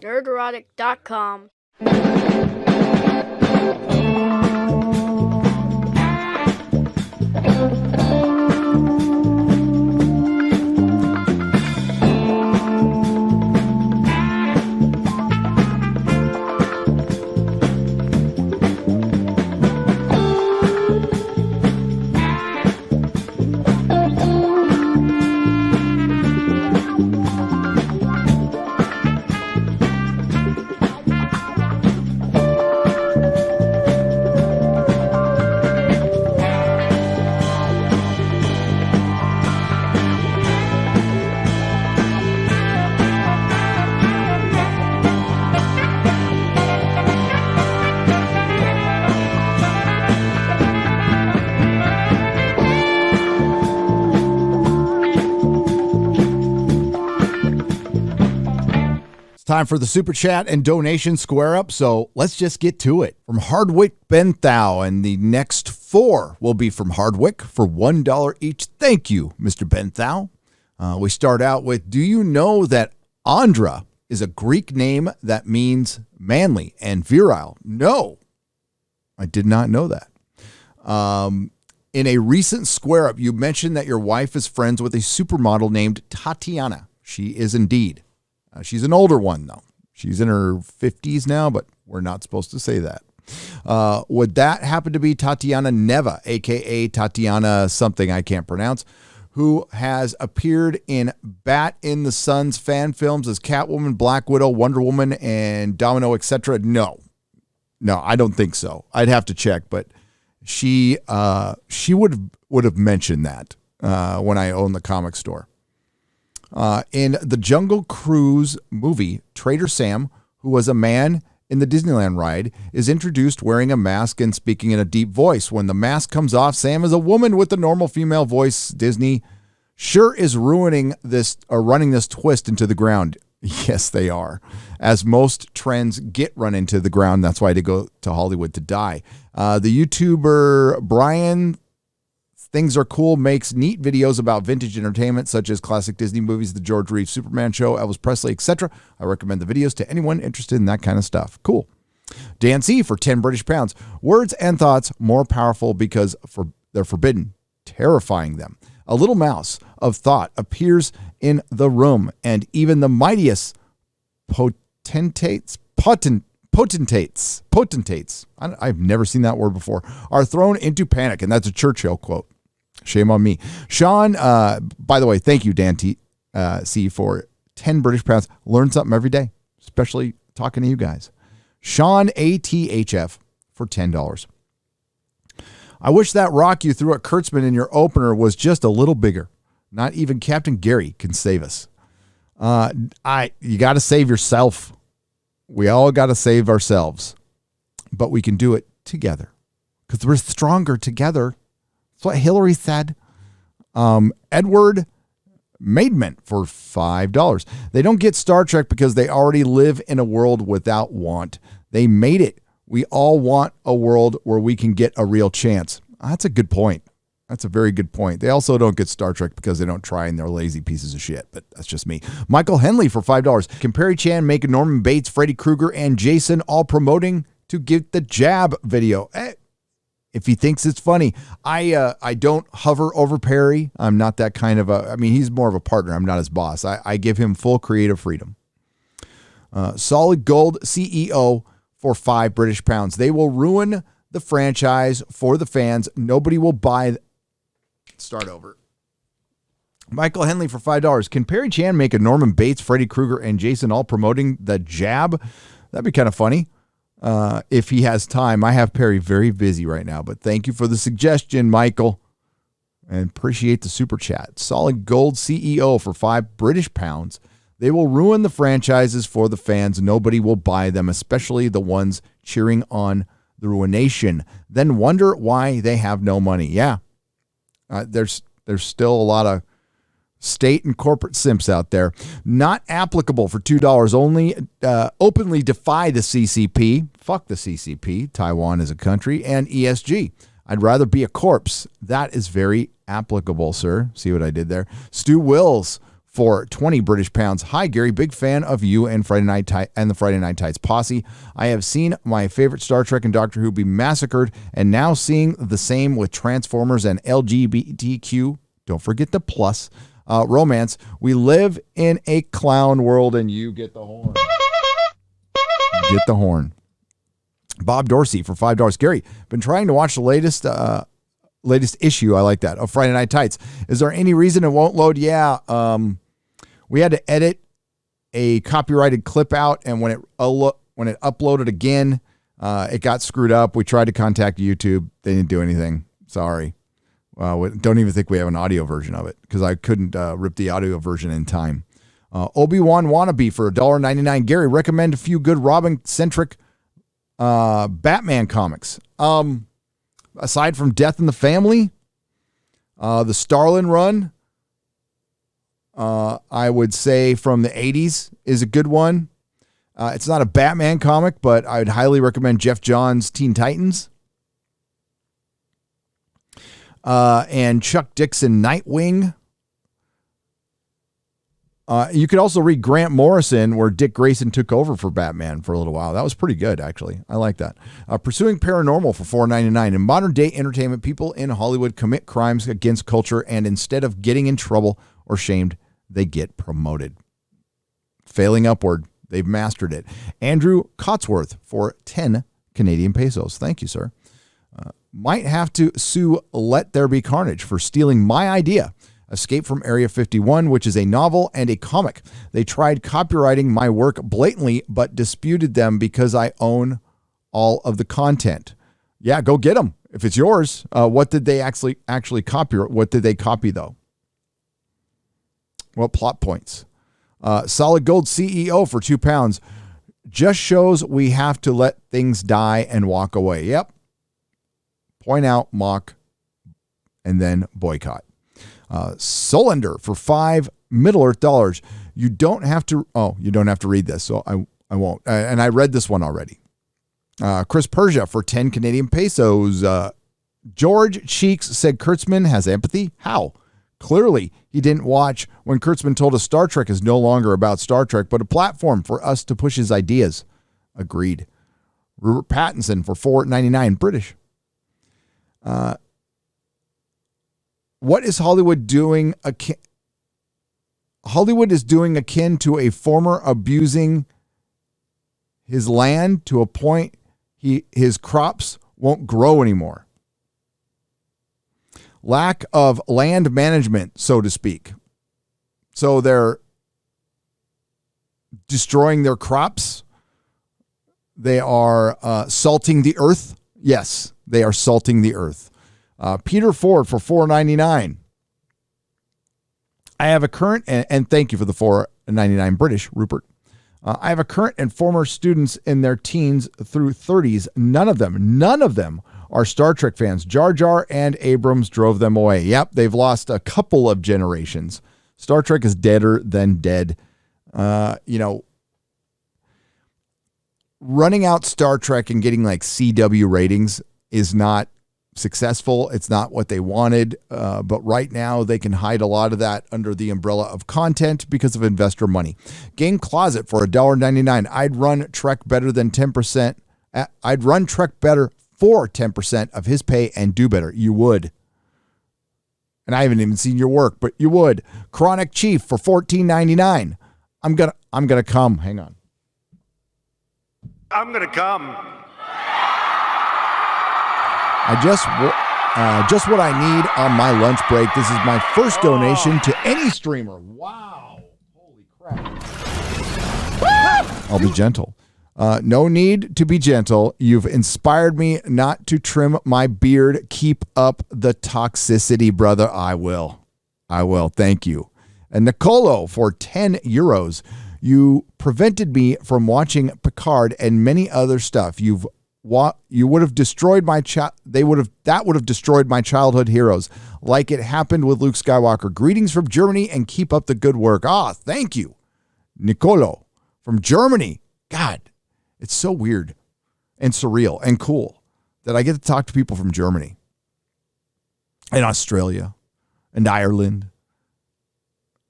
nerderotic.com. Time for the super chat and donation square up, so let's just get to it. From Hardwick Benthau, and the next 4 will be from Hardwick for $1 each. Thank you, Mr. Benthau. We start out with, do you know that Andra is a Greek name that means manly and virile? No, I did not know that. In a recent square up, you mentioned that your wife is friends with a supermodel named Tatiana. She is indeed. She's an older one, though. She's in her 50s now, but we're not supposed to say that. Would that happen to be Tatiana Neva, a.k.a. Tatiana something I can't pronounce, who has appeared in Bat in the Sun's fan films as Catwoman, Black Widow, Wonder Woman, and Domino, etc.? No, I don't think so. I'd have to check, but she would have mentioned that when I owned the comic store. In the Jungle Cruise movie, Trader Sam, who was a man in the Disneyland ride, is introduced wearing a mask and speaking in a deep voice. When the mask comes off, Sam is a woman with a normal female voice. Disney sure is running this twist into the ground. Yes, they are. As most trends get run into the ground, that's why they go to Hollywood to die. The YouTuber Brian Things Are Cool makes neat videos about vintage entertainment, such as classic Disney movies, the George Reeves Superman show, Elvis Presley, etc. I recommend the videos to anyone interested in that kind of stuff. Cool. Dan C. for 10 British pounds. Words and thoughts more powerful because they're forbidden, terrifying them. A little mouse of thought appears in the room, and even the mightiest potentates, I've never seen that word before, are thrown into panic. And that's a Churchill quote. Shame on me. Sean, by the way, thank you, Dan C, for 10 British pounds. Learn something every day, especially talking to you guys. Sean ATHF for $10. I wish that rock you threw at Kurtzman in your opener was just a little bigger. Not even Captain Gary can save us. You got to save yourself. We all got to save ourselves, but we can do it together because we're stronger together. That's what Hillary said. Edward Maidment for $5. They don't get Star Trek because they already live in a world without want. They made it. We all want a world where we can get a real chance. That's a good point. That's a very good point. They also don't get Star Trek because they don't try and they're lazy pieces of shit, but that's just me. Michael Henley for $5. Can Perry Chan make Norman Bates, Freddy Krueger, and Jason all promoting to Get the Jab video? If he thinks it's funny. I don't hover over Perry. I'm not that kind of he's more of a partner. I'm not his boss. I give him full creative freedom. Solid Gold CEO for 5 British pounds. They will ruin the franchise for the fans. Nobody will buy. Start over. Michael Henley for $5. Can Perry Chan make a Norman Bates, Freddy Krueger, and Jason all promoting the jab? That'd be kind of funny. If he has time. I have Perry very busy right now, but thank you for the suggestion, Michael. And appreciate the super chat. Solid Gold CEO for 5 British pounds. They will ruin the franchises for the fans. Nobody will buy them, especially the ones cheering on the ruination. Then wonder why they have no money. Yeah. There's still a lot of state and corporate simps out there. Not applicable for $2. Only openly defy the CCP. Fuck the CCP. Taiwan is a country. And ESG. I'd rather be a corpse. That is very applicable, sir. See what I did there? Stu Wills for 20 British pounds. Hi, Gary. Big fan of you and the Friday Night Tights posse. I have seen my favorite Star Trek and Doctor Who be massacred, and now seeing the same with Transformers and LGBTQ. Don't forget the plus. Romance. We live in a clown world, and you get the horn. Get the horn. Bob Dorsey for $5. Gary, been trying to watch the latest issue. I like that, of Friday Night Tights. Is there any reason it won't load? Yeah. We had to edit a copyrighted clip out, and when it uploaded again, it got screwed up. We tried to contact YouTube. They didn't do anything. Sorry. We don't even think we have an audio version of it because I couldn't rip the audio version in time. Obi-Wan Wannabe for $1.99. Gary, recommend a few good Robin-centric Batman comics. Aside from Death in the Family, the Starlin run, I would say from the 80s is a good one. It's not a Batman comic, but I would highly recommend Jeff Johns' Teen Titans. And Chuck Dixon Nightwing. You could also read Grant Morrison, where Dick Grayson took over for Batman for a little while. That was pretty good, actually. I like that. Pursuing Paranormal for $4.99. In modern day entertainment, people in Hollywood commit crimes against culture, and instead of getting in trouble or shamed, they get promoted. Failing upward. They've mastered it. Andrew Cotsworth for 10 Canadian pesos. Thank you, sir. Might have to sue Let There Be Carnage for stealing my idea. Escape from Area 51, which is a novel and a comic. They tried copywriting my work blatantly, but disputed them because I own all of the content. Yeah, go get them. If it's yours, what did they actually copy? What did they copy, though? What plot points? Solid Gold CEO for £2. Just shows we have to let things die and walk away. Yep. Point out, mock, and then boycott. Solender for $5 Middle-earth dollars. You don't have to read this, so I won't. And I read this one already. Chris Persia for 10 Canadian pesos. George Cheeks said Kurtzman has empathy. How? Clearly, he didn't watch when Kurtzman told us Star Trek is no longer about Star Trek, but a platform for us to push his ideas. Agreed. Rupert Pattinson for $4.99. British. What is Hollywood doing? Hollywood is doing akin to a farmer abusing his land to a point his crops won't grow anymore. Lack of land management, so to speak. So they're destroying their crops. They are salting the earth. Yes, they are salting the earth. Peter Ford for $4.99. I have a current, and thank you for the $4.99 British, Rupert. I have a current and former students in their teens through 30s. None of them are Star Trek fans. Jar Jar and Abrams drove them away. Yep, they've lost a couple of generations. Star Trek is deader than dead. Running out Star Trek and getting like CW ratings is not successful. It's not what they wanted. But right now they can hide a lot of that under the umbrella of content because of investor money. Game Closet for $1.99. I'd run Trek better than 10%. I'd run Trek better for 10% of his pay and do better. You would. And I haven't even seen your work, but you would. Chronic Chief for $14.99. I'm gonna come. Hang on. I'm gonna come. Just what I need on my lunch break. This is my first donation to any streamer. Wow. Holy crap. I'll be gentle. No need to be gentle. You've inspired me not to trim my beard. Keep up the toxicity, brother. I will. Thank you. And Nicolo for €10. You prevented me from watching Picard and many other stuff. You would have destroyed my that would have destroyed my childhood heroes, like it happened with Luke Skywalker. Greetings from Germany and keep up the good work. Thank you, Nicolo from Germany. God, it's so weird and surreal and cool that I get to talk to people from Germany and Australia and Ireland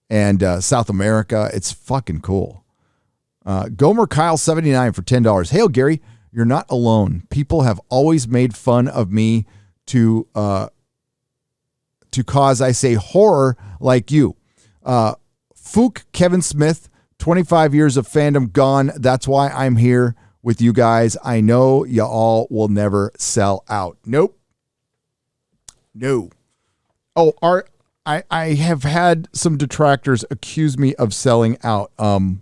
and South America. It's fucking cool. Gomer Kyle 79 for $10. Hail Gary, you're not alone. People have always made fun of me to cause, I say, horror like you. Fook Kevin Smith, 25 years of fandom gone. That's why I'm here with you guys. I know you all will never sell out. Nope. No. Oh, I have had some detractors accuse me of selling out. And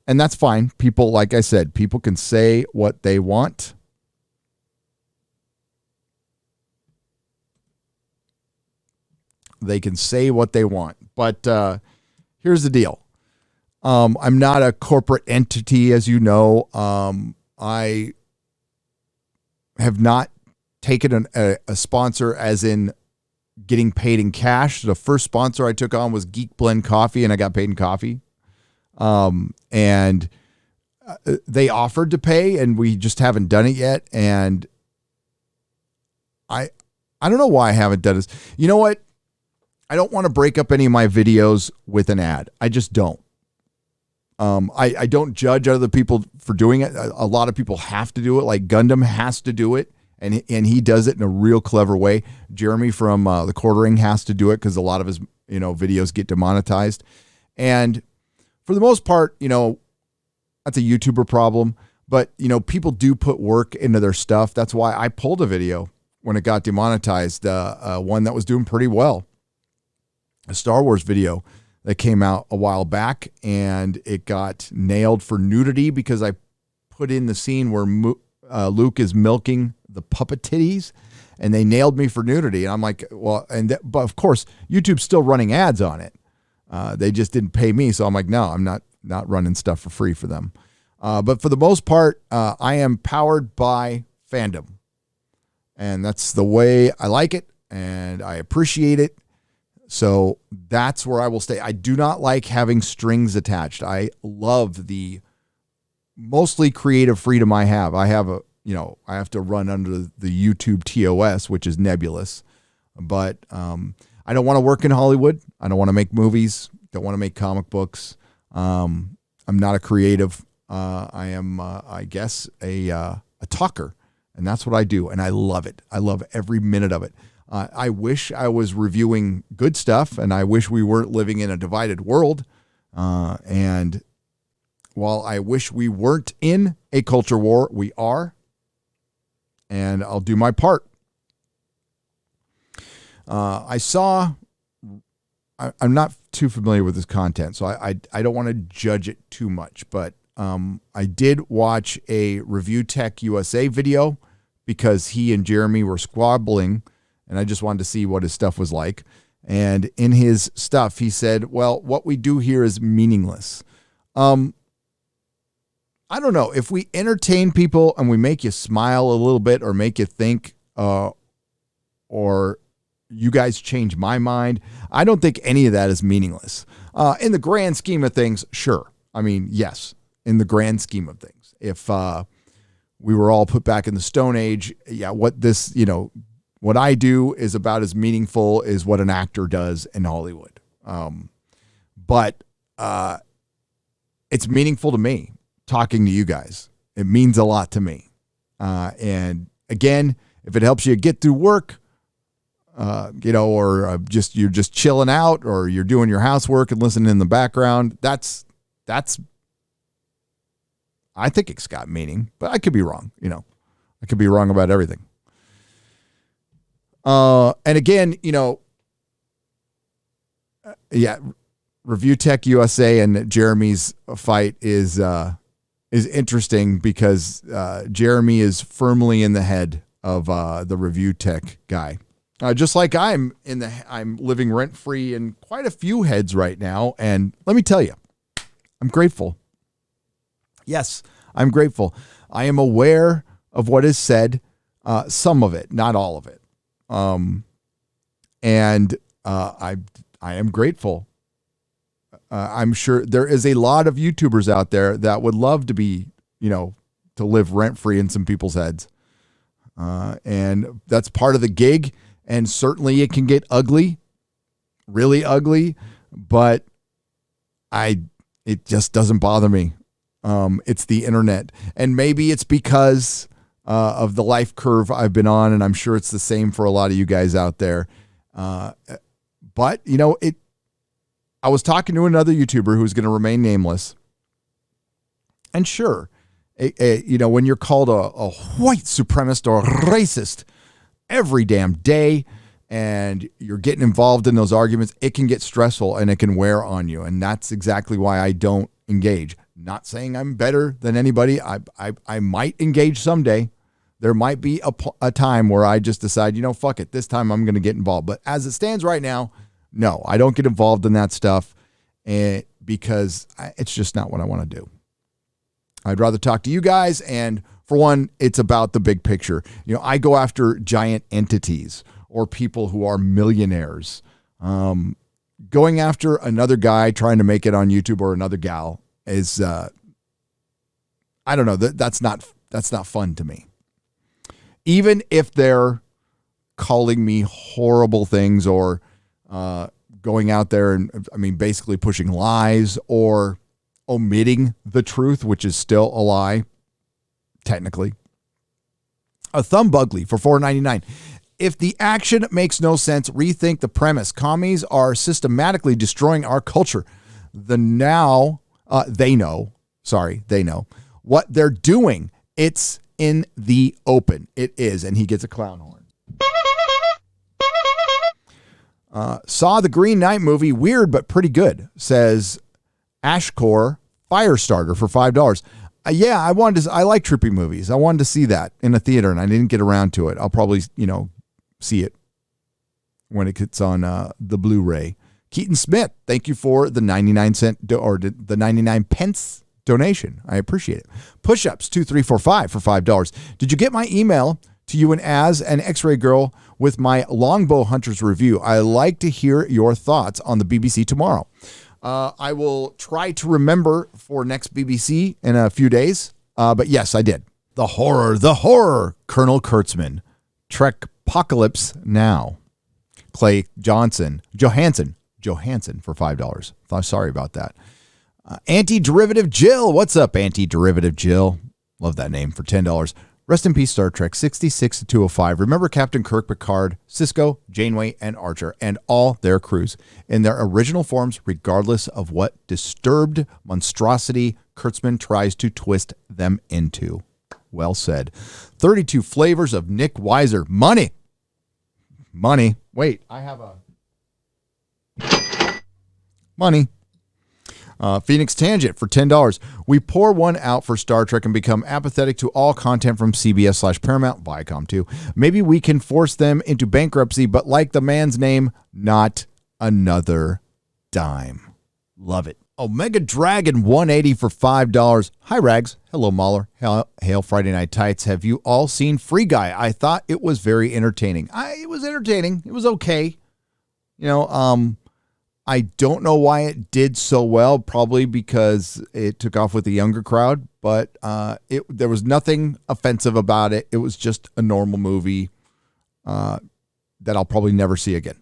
that's fine. People, like I said, people can say what they want. They can say what they want. But here's the deal. I'm not a corporate entity, as you know. I have not taken a sponsor as in getting paid in cash. The first sponsor I took on was Geek Blend Coffee, and I got paid in coffee. And they offered to pay, and we just haven't done it yet. And I don't know why I haven't done this. You know what? I don't want to break up any of my videos with an ad. I just don't. I don't judge other people for doing it. A lot of people have to do it. Like Gundam has to do it, and he does it in a real clever way. Jeremy from the Quartering has to do it because a lot of his videos get demonetized. And for the most part, that's a YouTuber problem. But people do put work into their stuff. That's why I pulled a video when it got demonetized. One that was doing pretty well. A Star Wars video that came out a while back, and it got nailed for nudity because I put in the scene where Luke is milking the puppet titties, and they nailed me for nudity. And I'm like, well, but of course, YouTube's still running ads on it. They just didn't pay me, so I'm like, no, I'm not running stuff for free for them. But for the most part, I am powered by fandom, and that's the way I like it, and I appreciate it. So that's where I will stay. I do not like having strings attached. I love the mostly creative freedom I have. I have I have to run under the YouTube TOS, which is nebulous, but I don't want to work in Hollywood. I don't want to make movies. Don't want to make comic books. I'm not a creative. I am, I guess, a talker, and that's what I do, and I love it. I love every minute of it. I wish I was reviewing good stuff, and I wish we weren't living in a divided world. And while I wish we weren't in a culture war, we are, and I'll do my part. I'm not too familiar with this content, so I don't want to judge it too much, but I did watch a Review Tech USA video because he and Jeremy were squabbling, and I just wanted to see what his stuff was like. And in his stuff, he said, well, what we do here is meaningless. I don't know. If we entertain people and we make you smile a little bit or make you think, or you guys change my mind, I don't think any of that is meaningless. In the grand scheme of things, sure. I mean, yes, in the grand scheme of things. If we were all put back in the Stone Age, yeah, what I do is about as meaningful as what an actor does in Hollywood. But it's meaningful to me talking to you guys. It means a lot to me. And again, if it helps you get through work, or you're just chilling out, or you're doing your housework and listening in the background, that's I think it's got meaning, but I could be wrong. I could be wrong about everything. And again, Review Tech USA and Jeremy's fight is interesting because Jeremy is firmly in the head of the Review Tech guy. Just like I'm living rent free in quite a few heads right now, and let me tell you, I'm grateful. Yes, I'm grateful. I am aware of what is said, some of it, not all of it. And I am grateful. I'm sure there is a lot of YouTubers out there that would love to be, to live rent free in some people's heads. And that's part of the gig. And certainly it can get ugly, really ugly. but it just doesn't bother me. It's the internet, and maybe it's because of the life curve I've been on, and I'm sure it's the same for a lot of you guys out there. But I was talking to another YouTuber who's going to remain nameless, and sure, when you're called a white supremacist or a racist every damn day, and you're getting involved in those arguments, it can get stressful and it can wear on you. And that's exactly why I don't engage. Not saying I'm better than anybody. I might engage someday. There might be a time where I just decide, fuck it. This time I'm going to get involved. But as it stands right now, no, I don't get involved in that stuff because it's just not what I want to do. I'd rather talk to you guys. And for one, it's about the big picture. I go after giant entities or people who are millionaires. Going after another guy trying to make it on YouTube or another gal is, I don't know, that's not fun to me. Even if they're calling me horrible things or going out there and, basically pushing lies or omitting the truth, which is still a lie, technically. A thumb bugly for $4.99. If the action makes no sense, rethink the premise. Commies are systematically destroying our culture. They know what they're doing. It's in the open. It is. And he gets a clown horn. Saw the Green Knight movie. Weird, but pretty good, says Ashcore Firestarter for $5. Yeah, I like trippy movies. I wanted to see that in a theater and I didn't get around to it. I'll probably, see it when it gets on the Blu-ray. Keaton Smith, thank you for the 99-cent or the 99 pence donation. I appreciate it. Push-ups 2345 for $5. Did you get my email to you and as an X-Ray girl with my Longbow Hunters review? I like to hear your thoughts on the BBC tomorrow. I will try to remember for next BBC in a few days. But yes, I did. The horror, Colonel Kurtzman. Trek Apocalypse Now. Clay Johansson for $5. Sorry about that. Anti-Derivative Jill. What's up, Anti-Derivative Jill? Love that name for $10. Rest in peace, Star Trek 66 to 205. Remember Captain Kirk, Picard, Sisko, Janeway, and Archer, and all their crews in their original forms, regardless of what disturbed monstrosity Kurtzman tries to twist them into. Well said. 32 flavors of Nick Weiser. Money. Wait, I have a... Money. Phoenix Tangent for $10. We pour one out for Star Trek and become apathetic to all content from CBS/Paramount, Viacom too. Maybe we can force them into bankruptcy, but like the man's name, not another dime. Love it. Omega Dragon 180 for $5. Hi, Rags. Hello, Mahler. Hail Friday Night Tights. Have you all seen Free Guy? I thought it was very entertaining. It was entertaining. It was okay. I don't know why it did so well, probably because it took off with the younger crowd, but there was nothing offensive about it. It was just a normal movie that I'll probably never see again.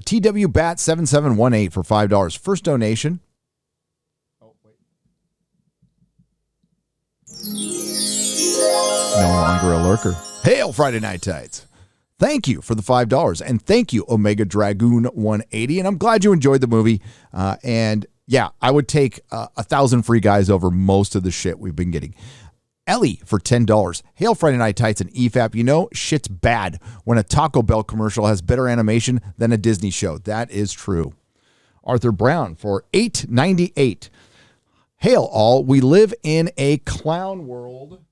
TW Bat 7718 for $5. First donation. Oh, wait. No longer a lurker. Hail Friday Night Tights. Thank you for the $5. And thank you, Omega Dragoon 180. And I'm glad you enjoyed the movie. And yeah, I would take 1,000 free guys over most of the shit we've been getting. Ellie for $10. Hail Friday Night Tights and EFAP. Shit's bad when a Taco Bell commercial has better animation than a Disney show. That is true. Arthur Brown for $8.98. Hail all. We live in a clown world.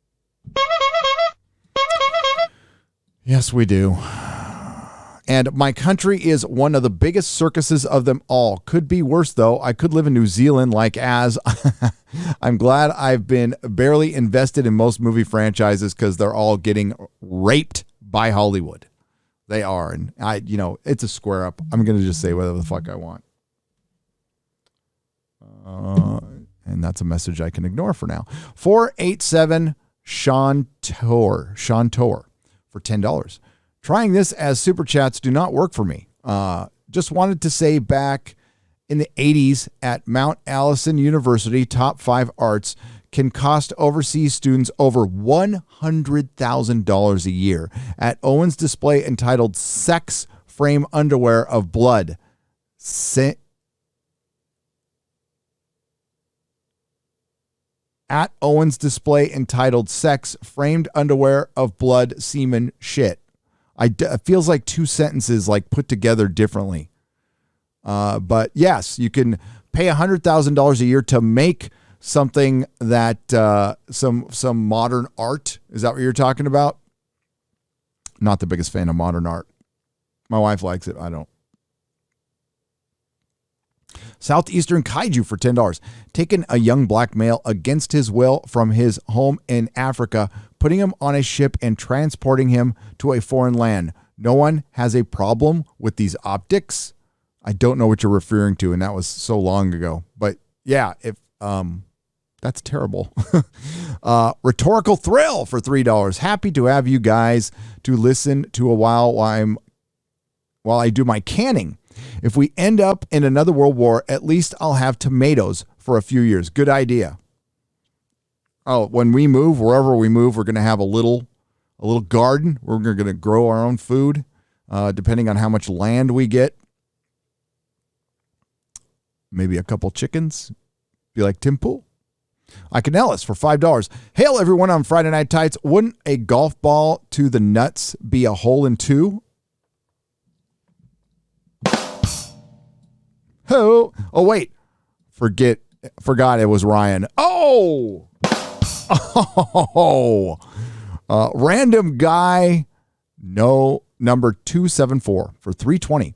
Yes, we do. And my country is one of the biggest circuses of them all. Could be worse, though. I could live in New Zealand like as. I'm glad I've been barely invested in most movie franchises because they're all getting raped by Hollywood. They are. And it's a square up. I'm going to just say whatever the fuck I want. And that's a message I can ignore for now. 487 Sean Tor for $10. Trying this as super chats do not work for me. just wanted to say back in the 80s at Mount Allison University, top 5 arts can cost overseas students over $100,000 a year. At Owen's display entitled Sex Frame Underwear of Blood. At Owen's display entitled Sex Framed Underwear of Blood Semen Shit. It feels like 2 sentences like put together differently. But yes, you can pay $100,000 a year to make something that some modern art. Is that what you're talking about? Not the biggest fan of modern art. My wife likes it. I don't. Southeastern Kaiju for $10. Taking a young black male against his will from his home in Africa, putting him on a ship and transporting him to a foreign land. No one has a problem with these optics. I don't know what you're referring to, and that was so long ago. But yeah, if that's terrible. Rhetorical Thrill for $3. Happy to have you guys to listen to a while I do my canning. If we end up in another world war, at least I'll have tomatoes for a few years. Good idea. Oh, when we move, wherever we move, we're going to have a little garden. We're going to grow our own food, depending on how much land we get. Maybe a couple chickens. Be like Tim Pool. I can Ellis for $5. Hail everyone on Friday Night Tights. Wouldn't a golf ball to the nuts be a hole in 2? Oh wait. Forgot it was Ryan. Oh. Random guy. No, number 274 for $3.20.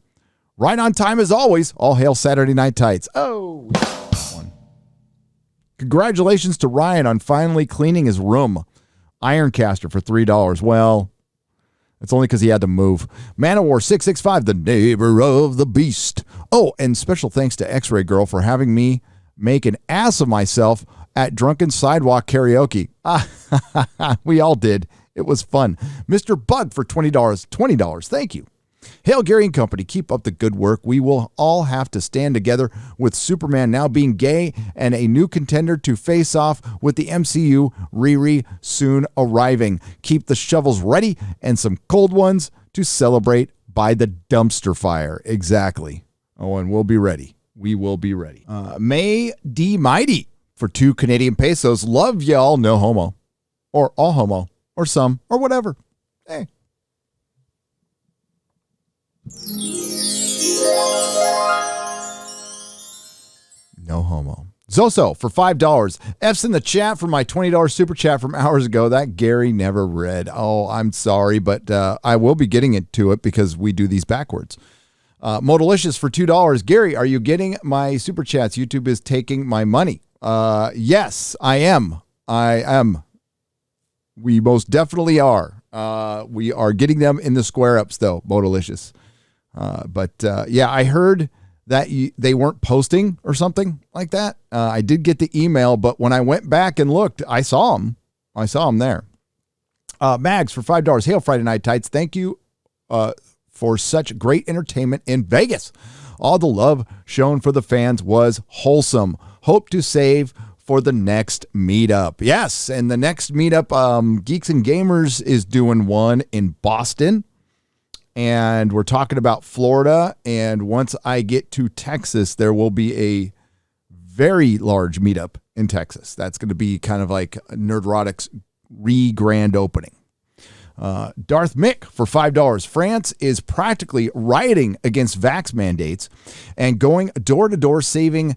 Right on time as always. All hail Saturday Night Tights. Oh. Congratulations to Ryan on finally cleaning his room. Ironcaster for $3. Well, it's only because he had to move. Manowar 665, the neighbor of the beast. Oh, and special thanks to X-Ray Girl for having me make an ass of myself at Drunken Sidewalk Karaoke. We all did. It was fun. Mr. Bug for $20. $20. Thank you. Hail Gary and Company, keep up the good work. We will all have to stand together with Superman now being gay and a new contender to face off with the MCU, Riri, soon arriving. Keep the shovels ready and some cold ones to celebrate by the dumpster fire. Exactly. Oh, and we'll be ready. We will be ready. May D. Mighty for 2 Canadian pesos. Love y'all, no homo. Or all homo. Or some. Or whatever. Hey. No homo. Zoso for $5. F's in the chat for my $20 super chat from hours ago. That Gary never read. Oh, I'm sorry, but I will be getting into it because we do these backwards. Modalicious for $2. Gary, are you getting my super chats? YouTube is taking my money. Yes, I am. I am. We most definitely are. We are getting them in the square ups though, Modalicious. But I heard that they weren't posting or something like that. I did get the email, but when I went back and looked, I saw them. I saw them there. Mags for $5. Hail Friday Night Tights. Thank you for such great entertainment in Vegas. All the love shown for the fans was wholesome. Hope to save for the next meetup. Yes, and the next meetup, Geeks and Gamers is doing one in Boston. And we're talking about Florida. And once I get to Texas, there will be a very large meetup in Texas. That's going to be kind of like Nerdrotic's grand opening. Darth Mick for $5. France is practically rioting against vax mandates and going door to door saving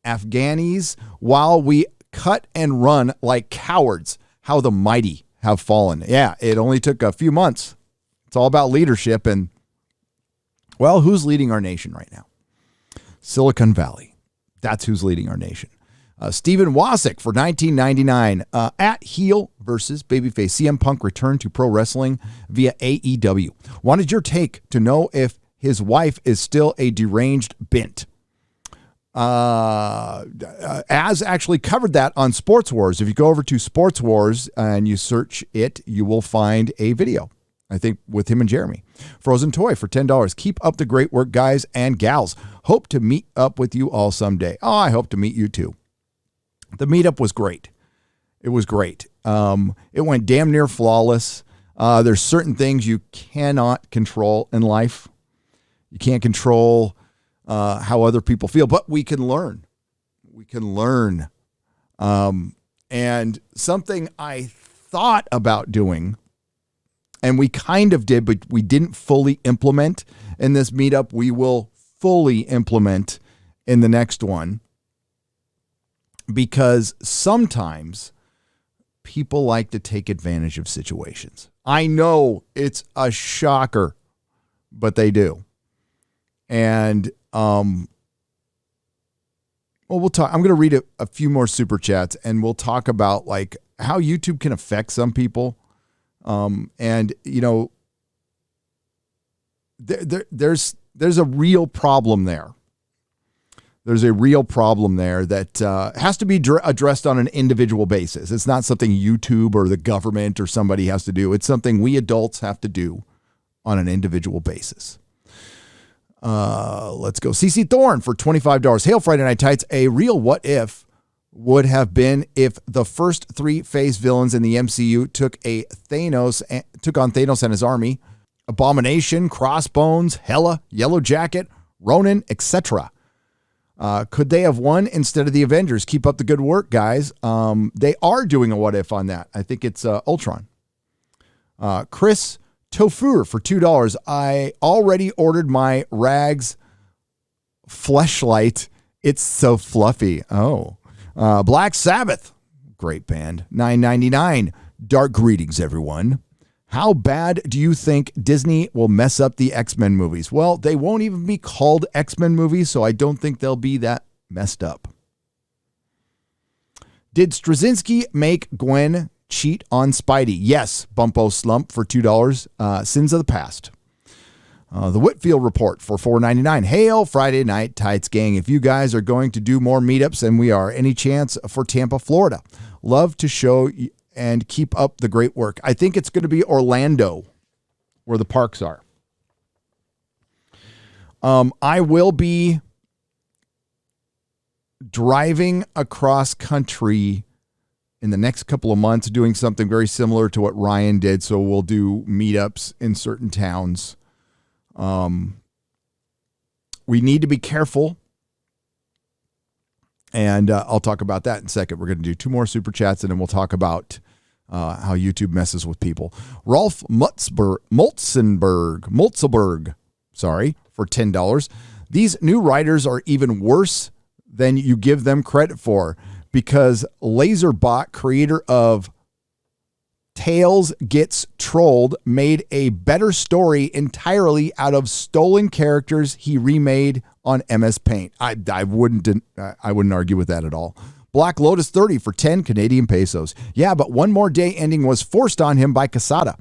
Afghanis while we cut and run like cowards. How the mighty have fallen. Yeah, it only took a few months. It's all about leadership. And, well, who's leading our nation right now? Silicon Valley. That's who's leading our nation. Steven Wasik for $19.99. At heel versus babyface. CM Punk returned to pro wrestling via AEW. Wanted your take to know if his wife is still a deranged bint. Az actually covered that on Sports Wars. If you go over to Sports Wars and you search it, you will find a video. I think with him and Jeremy. Frozen Toy for $10. Keep up the great work, guys and gals. Hope to meet up with you all someday. Oh, I hope to meet you too. The meetup was great. It was great. It went damn near flawless. There's certain things you cannot control in life. You can't control how other people feel, but we can learn. We can learn. And something I thought about doing, and we kind of did, but we didn't fully implement in this meetup. We will fully implement in the next one, because sometimes people like to take advantage of situations. I know it's a shocker, but they do. And, well, we'll talk. I'm going to read a few more super chats, and we'll talk about like how YouTube can affect some people. And you know, there's a real problem there. There's a real problem there that has to be addressed on an individual basis. It's not something YouTube or the government or somebody has to do. It's something we adults have to do on an individual basis. Let's go. CC Thorne for $25. Hail Friday Night Tights. A real what if would have been if the first three phase villains in the MCU took on Thanos and his army: Abomination, Crossbones, Hela, Yellow Jacket, Ronan, etc. Could they have won instead of the Avengers? Keep up the good work, guys. They are doing a what if on that. I think it's Ultron. Chris Tofur for $2. I already ordered my Rags fleshlight. It's so fluffy. Oh, Black Sabbath, great band. $9.99. Dark greetings, everyone. How bad do you think Disney will mess up the X-Men movies? Well, they won't even be called X-Men movies, so I don't think they'll be that messed up. Did Straczynski make Gwen cheat on Spidey? Yes, Bumpo Slump for $2. Sins of the past. The Whitfield Report for $4.99. Hail Friday Night Tights gang. If you guys are going to do more meetups, and we are, any chance for Tampa, Florida? Love to show and keep up the great work. I think it's going to be Orlando, where the parks are. I will be driving across country in the next couple of months, doing something very similar to what Ryan did. So we'll do meetups in certain towns. We need to be careful. And I'll talk about that in a second. We're going to do two more super chats, and then we'll talk about how YouTube messes with people. Rolf Moltzelberg, for $10. These new writers are even worse than you give them credit for, because Laserbot, creator of Tales Gets Trolled, made a better story entirely out of stolen characters he remade on MS Paint. I wouldn't argue with that at all. Black Lotus 30 for 10 Canadian pesos. Yeah, but One More Day ending was forced on him by Quesada,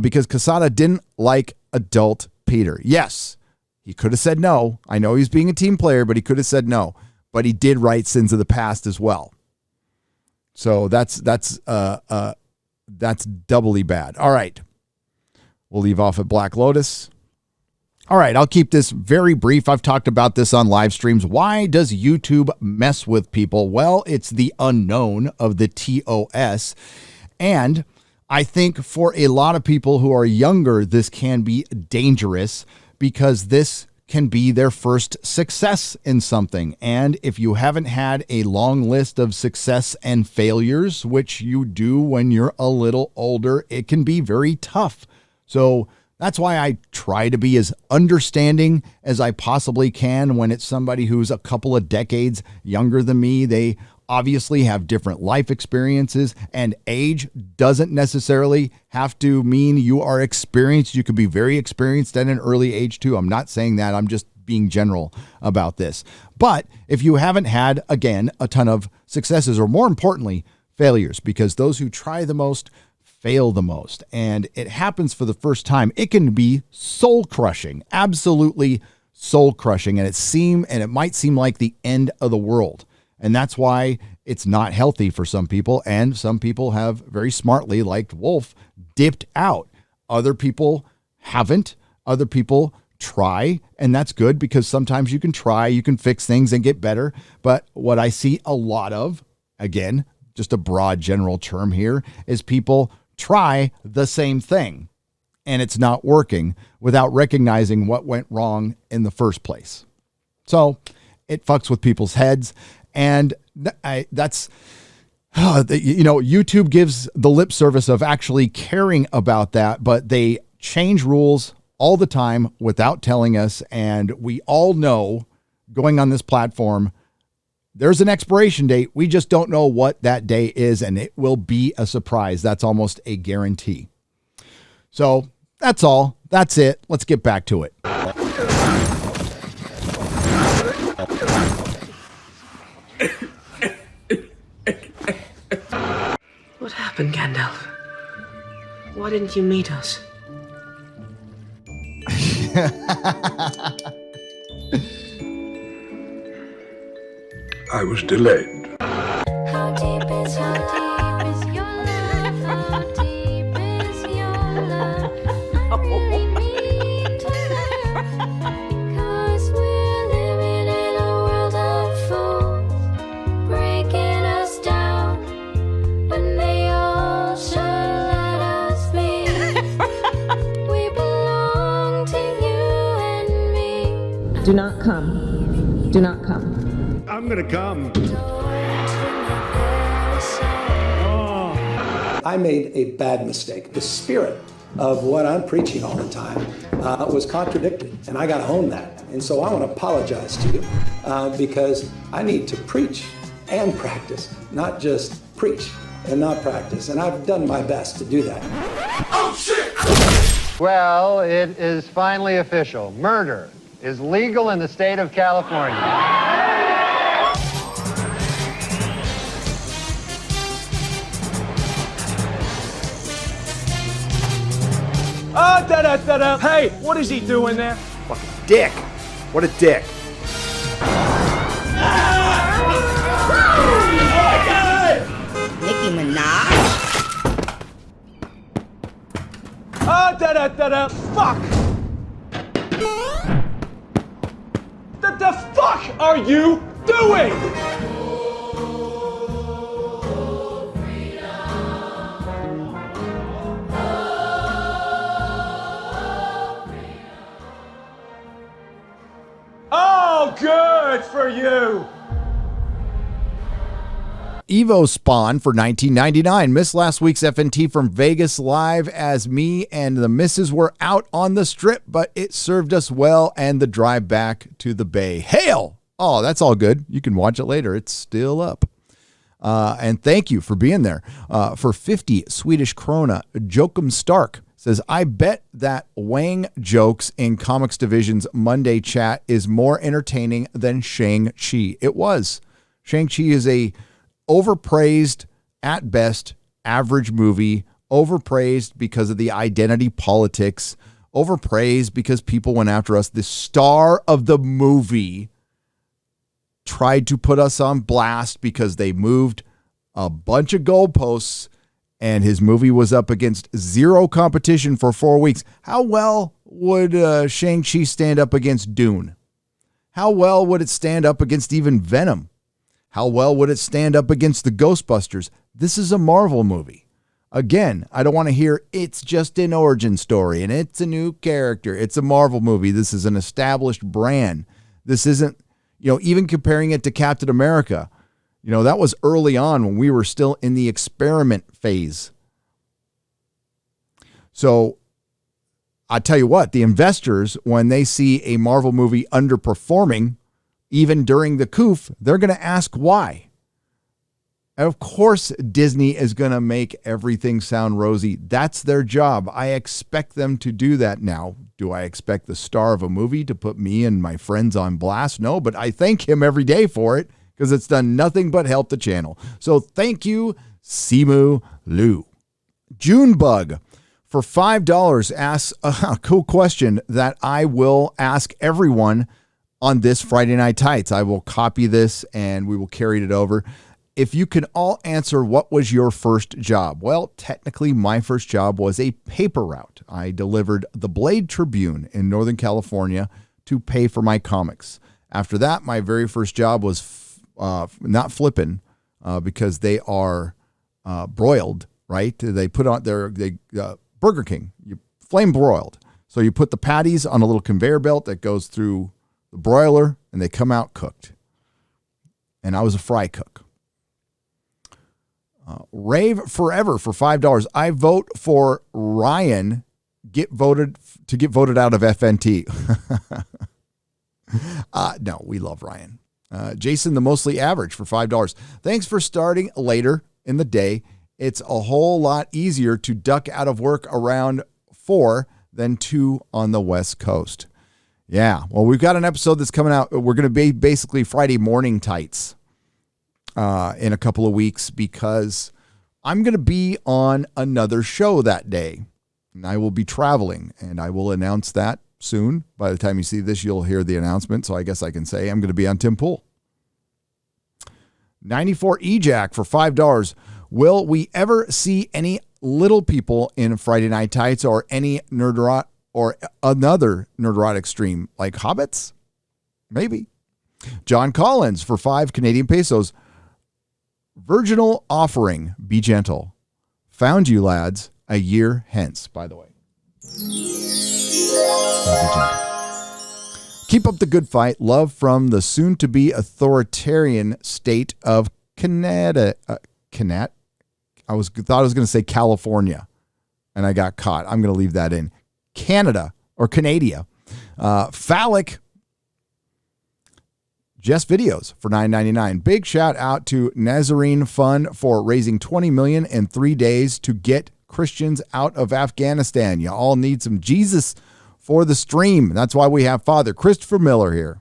because Quesada didn't like adult Peter. Yes, he could have said no. I know he's being a team player, but he could have said no. But he did write Sins of the Past as well. So that's doubly bad. All right. We'll leave off at Black Lotus. All right, I'll keep this very brief. I've talked about this on live streams. Why does YouTube mess with people? Well, it's the unknown of the TOS. And I think for a lot of people who are younger, this can be dangerous, because this can be their first success in something. And if you haven't had a long list of success and failures, which you do when you're a little older, it can be very tough. So that's why I try to be as understanding as I possibly can when it's somebody who's a couple of decades younger than me. They obviously have different life experiences, and age doesn't necessarily have to mean you are experienced. You can be very experienced at an early age too. I'm not saying that. I'm just being general about this. But if you haven't had, again, a ton of successes, or more importantly, failures, because those who try the most fail the most, and it happens for the first time, it can be soul crushing, absolutely soul crushing. And it might seem like the end of the world. And that's why it's not healthy for some people. And some people have very smartly, like Wolf, dipped out. Other people haven't. Other people try, and that's good because sometimes you can try, you can fix things and get better. But what I see a lot of, again, just a broad general term here, is people try the same thing and it's not working without recognizing what went wrong in the first place. So it fucks with people's heads. And YouTube gives the lip service of actually caring about that, but they change rules all the time without telling us. And we all know going on this platform, there's an expiration date. We just don't know what that day is, and it will be a surprise. That's almost a guarantee. So that's all. That's it. Let's get back to it. What happened, Gandalf? Why didn't you meet us? I was delayed. How deep is your love? How deep is your love? I really need to learn. 'Cause we're living in a world of fools, breaking us down when they all should let us be. We belong to you and me. Do not come. Do not come. I'm gonna come. I made a bad mistake. The spirit of what I'm preaching all the time was contradicted, and I got to own that. And so I want to apologize to you because I need to preach and practice, not just preach and not practice. And I've done my best to do that. Oh, shit! Well, it is finally official. Murder is legal in the state of California. Hey, what is he doing there? Fucking dick. What a dick. Nicki Minaj? Fuck! The fuck are you doing? Oh, good for you! Evo Spawn for $19.99. Missed last week's FNT from Vegas live as me and the missus were out on the strip, but it served us well and the drive back to the Bay. Hail! Oh, that's all good. You can watch it later. It's still up. And thank you for being there. For 50 Swedish krona, Jokum Stark says, I bet that Wang jokes in Comics Division's Monday chat is more entertaining than Shang-Chi. It was. Shang-Chi is a overpraised, at best, average movie. Overpraised because of the identity politics. Overpraised because people went after us. The star of the movie tried to put us on blast because they moved a bunch of goalposts and his movie was up against zero competition for 4 weeks. How well would Shang-Chi stand up against Dune? How well would it stand up against even Venom? How well would it stand up against the Ghostbusters? This is a Marvel movie. Again, I don't want to hear it's just an origin story and it's a new character. It's a Marvel movie. This is an established brand. This isn't, even comparing it to Captain America. That was early on when we were still in the experiment phase. So I tell you what, the investors, when they see a Marvel movie underperforming, even during the coup, they're going to ask why. And of course, Disney is going to make everything sound rosy. That's their job. I expect them to do that now. Do I expect the star of a movie to put me and my friends on blast? No, but I thank him every day for it because it's done nothing but help the channel. So thank you, Simu Liu. Junebug for $5 asks a cool question that I will ask everyone on this Friday Night Tights. I will copy this and we will carry it over. if you can all answer, what was your first job? Well, technically, my first job was a paper route. I delivered the Blade Tribune in Northern California to pay for my comics. After that, my very first job was not flipping because they are broiled, right? They put on Burger King, you flame broiled. So you put the patties on a little conveyor belt that goes through the broiler, and they come out cooked. And I was a fry cook. Rave Forever for $5. I vote for Ryan. Get voted out of FNT. No, we love Ryan. Jason, the Mostly Average for $5. Thanks for starting later in the day. It's a whole lot easier to duck out of work around 4 than 2 on the West Coast. Yeah, well, we've got an episode that's coming out. We're going to be basically Friday morning tights in a couple of weeks because I'm going to be on another show that day. And I will be traveling, and I will announce that soon. By the time you see this, you'll hear the announcement. So I guess I can say I'm going to be on Tim Pool. 94 EJack for $5. Will we ever see any little people in Friday Night Tights or any nerdrot or another nerdrotic stream like Hobbits? Maybe. John Collins for 5 Canadian pesos. Virginal offering. Be gentle. Found you, lads, a year hence, by the way. Keep up the good fight. Love from the soon-to-be authoritarian state of Canada. Thought I was going to say California, and I got caught. I'm going to leave that in. Canada or Canada. Phallic. Just Videos for $9.99. Big shout out to Nazarene Fund for raising $20 million in 3 days to get Christians out of Afghanistan. You all need some Jesus for the stream. That's why we have Father Christopher Miller here.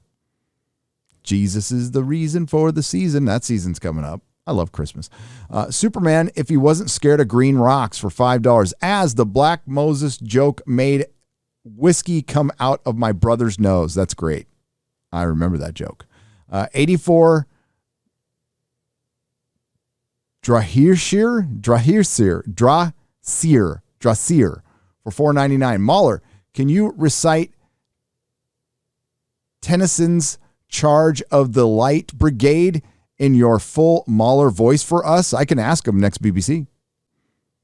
Jesus is the reason for the season. That season's coming up. I love Christmas. Superman, if he wasn't scared of green rocks for $5, as the Black Moses joke made whiskey come out of my brother's nose. That's great. I remember that joke. 84 Drahir for $4.99. Mahler, can you recite Tennyson's Charge of the Light Brigade in your full Mahler voice for us? I can ask him next BBC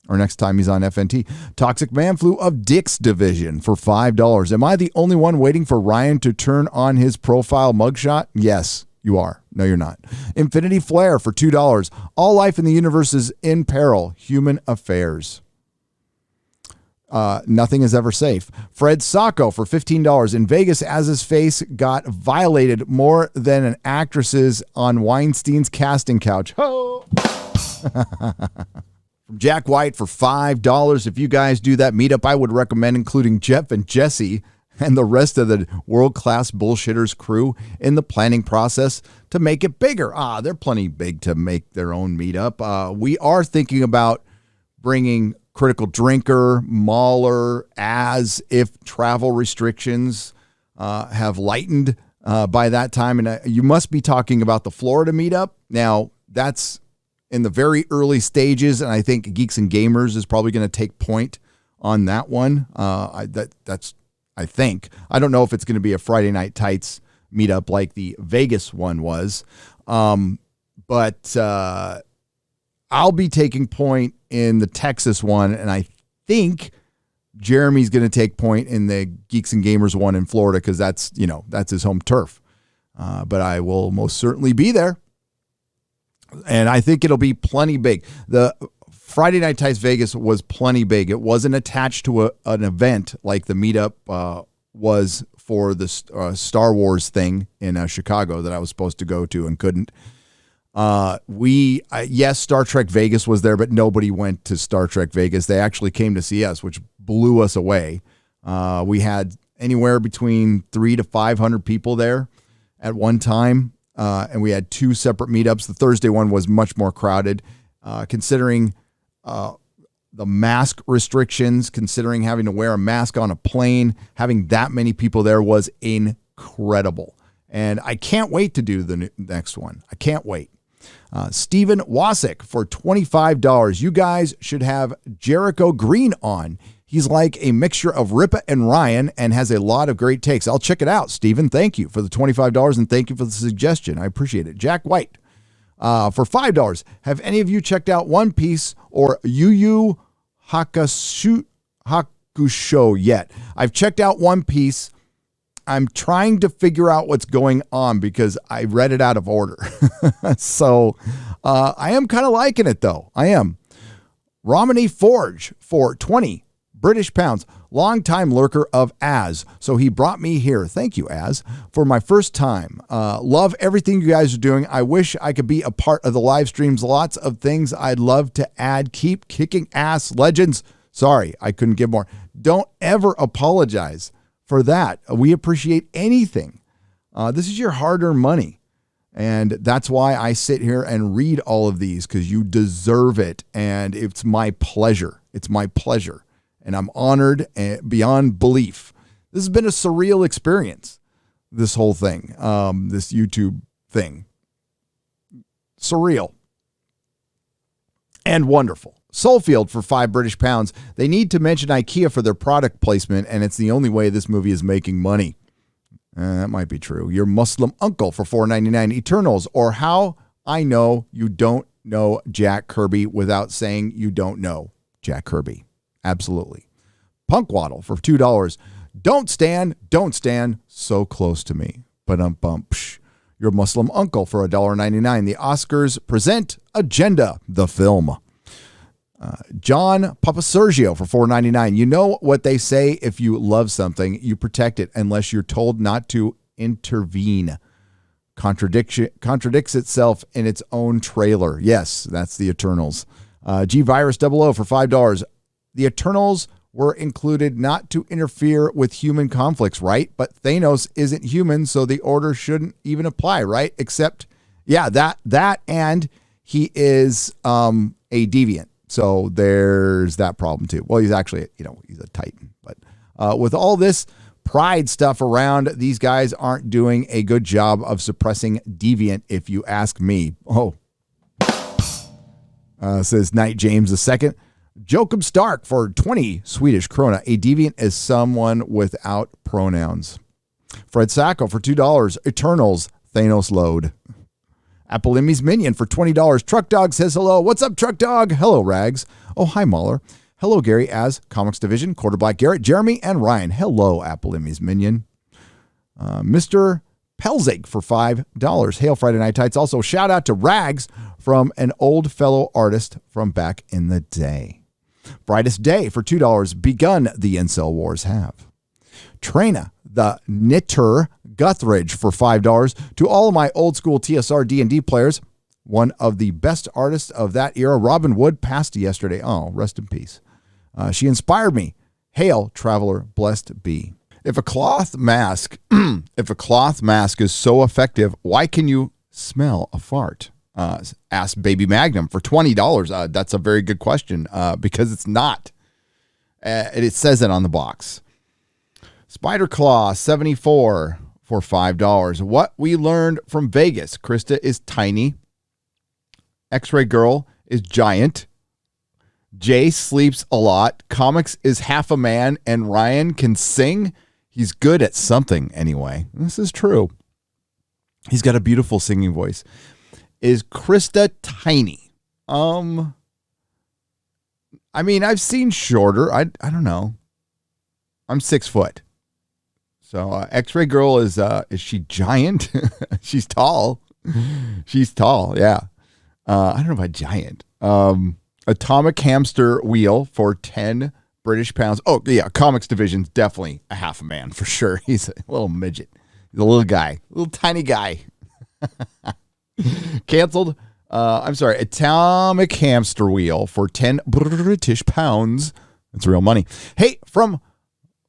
or next time he's on FNT. Toxic Man Flu of Dick's Division for $5. Am I the only one waiting for Ryan to turn on his profile mugshot? Yes, you are. No, you're not. Infinity Flare for $2. All life in the universe is in peril. Human affairs. Nothing is ever safe. Fred Sacco for $15. In Vegas, as his face got violated more than an actress's on Weinstein's casting couch. Ho! From Jack White for $5. If you guys do that meetup, I would recommend including Jeff and Jesse and the rest of the world-class bullshitters crew in the planning process to make it bigger. They're plenty big to make their own meetup. We are thinking about bringing Critical Drinker, Mahler, as if travel restrictions have lightened by that time. And you must be talking about the Florida meetup. Now, that's in the very early stages, and I think Geeks and Gamers is probably going to take point on that one. I think. I don't know if it's going to be a Friday Night Tights meetup like the Vegas one was, but I'll be taking point in the Texas one, and I think Jeremy's going to take point in the Geeks and Gamers one in Florida because that's his home turf. But I will most certainly be there, and I think it'll be plenty big. The Friday Night Tights Vegas was plenty big. It wasn't attached to an event like the meetup was for the Star Wars thing in Chicago that I was supposed to go to and couldn't. Yes, Star Trek Vegas was there, but nobody went to Star Trek Vegas. They actually came to see us, which blew us away. We had anywhere between 300 to 500 people there at one time. And we had 2 separate meetups. The Thursday one was much more crowded, considering the mask restrictions, considering having to wear a mask on a plane. Having that many people there was incredible. And I can't wait to do the next one. I can't wait. Stephen Wasick for $25. You guys should have Jericho Green on. He's like a mixture of Ripa and Ryan and has a lot of great takes. I'll check it out, Stephen. Thank you for the $25 and thank you for the suggestion. I appreciate it. Jack White for $5. Have any of you checked out One Piece or Yu Yu Hakusho yet? I've checked out One Piece. I'm trying to figure out what's going on because I read it out of order. So I am kind of liking it, though. I am. Romany Forge for 20 British pounds. Longtime lurker of Az. So he brought me here. Thank you, Az, for my first time. Love everything you guys are doing. I wish I could be a part of the live streams. Lots of things I'd love to add. Keep kicking ass, legends. Sorry, I couldn't give more. Don't ever apologize for that. We appreciate anything. This is your hard-earned money. And that's why I sit here and read all of these, because you deserve it. And it's my pleasure. It's my pleasure. And I'm honored beyond belief. This has been a surreal experience, this whole thing, this YouTube thing. Surreal and wonderful. Soulfield for 5 British pounds. They need to mention IKEA for their product placement, and it's the only way this movie is making money. That might be true. Your Muslim uncle for $4.99. Eternals, or How I Know You Don't Know Jack Kirby Without Saying You Don't Know Jack Kirby. Absolutely. Punkwaddle for $2. Don't stand, so close to me. Ba-dum-bum. Your Muslim uncle for $1.99. The Oscars present Agenda, the film. John Papasergio for $4.99. You know what they say, if you love something, you protect it unless you're told not to intervene. Contradicts itself in its own trailer. Yes, that's the Eternals. G-Virus 00 for $5. The Eternals were included not to interfere with human conflicts, right? But Thanos isn't human, so the order shouldn't even apply, right? Except, yeah, that and he is a deviant. So there's that problem too. Well, he's actually, he's a Titan. But with all this pride stuff around, these guys aren't doing a good job of suppressing deviant, if you ask me. Oh, says Knight James II. Joachim Stark for 20 Swedish krona. A deviant is someone without pronouns. Fred Sacco for $2. Eternals, Thanos load. Apolimi's Minion for $20. Truck Dog says hello. What's up, Truck Dog? Hello, Rags. Oh, hi, Mahler. Hello, Gary, as Comics Division, Quarter Black Garrett, Jeremy, and Ryan. Hello, Apolimi's Minion. Mr. Pelzig for $5. Hail Friday Night Tights. Also, shout out to Rags from an old fellow artist from back in the day. Brightest Day for $2. Begun the Incel Wars have. Trina, the Knitter Guthridge for $5. To all of my old school TSR D&D players, one of the best artists of that era, Robin Wood, passed yesterday. Oh, rest in peace. She inspired me. Hail, traveler, blessed be. If a cloth mask is so effective, why can you smell a fart? Asked Baby Magnum for $20. That's a very good question, because it's not. It says it on the box. Spider Claw 74 for $5. What we learned from Vegas. Krista is tiny. X-Ray Girl is giant. Jay sleeps a lot. Comics is half a man, and Ryan can sing. He's good at something anyway. This is true. He's got a beautiful singing voice. Is Krista tiny? I mean, I've seen shorter. I don't know. I'm 6 foot. So X-Ray Girl is she giant? She's tall. She's tall. Yeah. I don't know about giant. Atomic Hamster Wheel for 10 British pounds. Oh yeah. Comics Division's definitely a half a man for sure. He's a little midget. He's a little guy, little tiny guy. Canceled. I'm sorry. Atomic Hamster Wheel for 10 British pounds. That's real money. Hey, from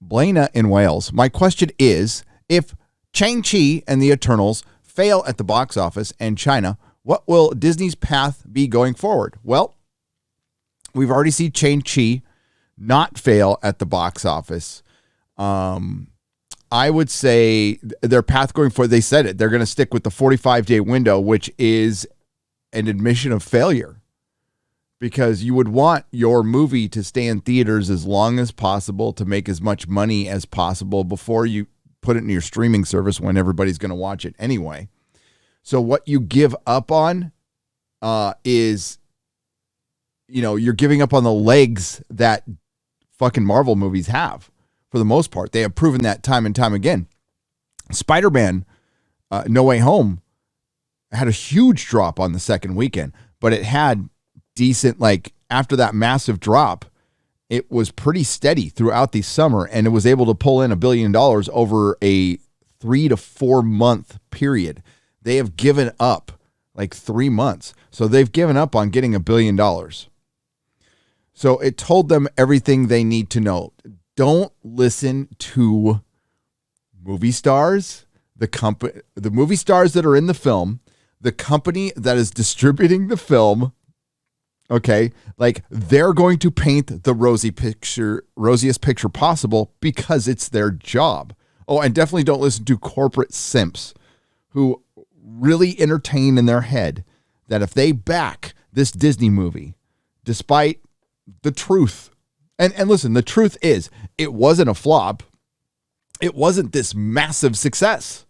Blaina in Wales. My question is, if Shang-Chi and the Eternals fail at the box office and China, what will Disney's path be going forward? Well, we've already seen Shang-Chi not fail at the box office. I would say their path going forward, they said it, they're going to stick with the 45-day window, which is an admission of failure, because you would want your movie to stay in theaters as long as possible to make as much money as possible before you put it in your streaming service when everybody's going to watch it anyway. So what you give up on is, you're giving up on the legs that fucking Marvel movies have. For the most part, they have proven that time and time again. Spider-Man No Way Home had a huge drop on the second weekend, but it had decent, after that massive drop, it was pretty steady throughout the summer, and it was able to pull in $1 billion over a 3 to 4 month period. They have given up 3 months. So they've given up on getting $1 billion. So it told them everything they need to know. Don't listen to movie stars, the movie stars that are in the film, the company that is distributing the film. Okay, they're going to paint the rosiest picture possible because it's their job. Oh, and definitely don't listen to corporate simps who really entertain in their head that if they back this Disney movie, despite the truth, and listen, the truth is it wasn't a flop. It wasn't this massive success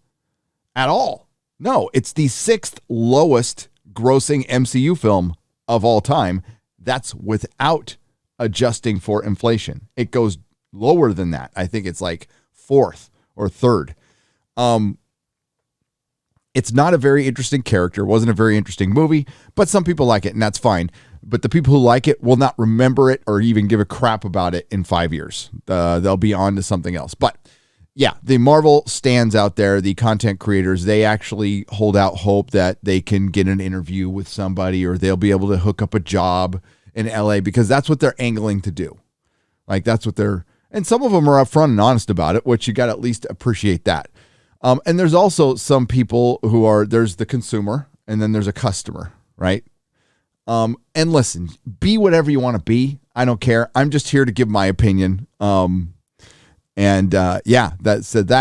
at all. No, it's the 6th lowest grossing MCU film of all time. That's without adjusting for inflation. It goes lower than that. I think it's 4th or 3rd. It's not a very interesting character. It wasn't a very interesting movie, but some people like it, and that's fine. But the people who like it will not remember it or even give a crap about it in 5 years. They'll be on to something else. But yeah, the Marvel stands out there, the content creators, they actually hold out hope that they can get an interview with somebody or they'll be able to hook up a job in LA, because that's what they're angling to do. That's what they're, and some of them are upfront and honest about it, which you got to at least appreciate that. And there's also some people who are, there's the consumer and then there's a customer, right? And listen, be whatever you want to be. I don't care. I'm just here to give my opinion. That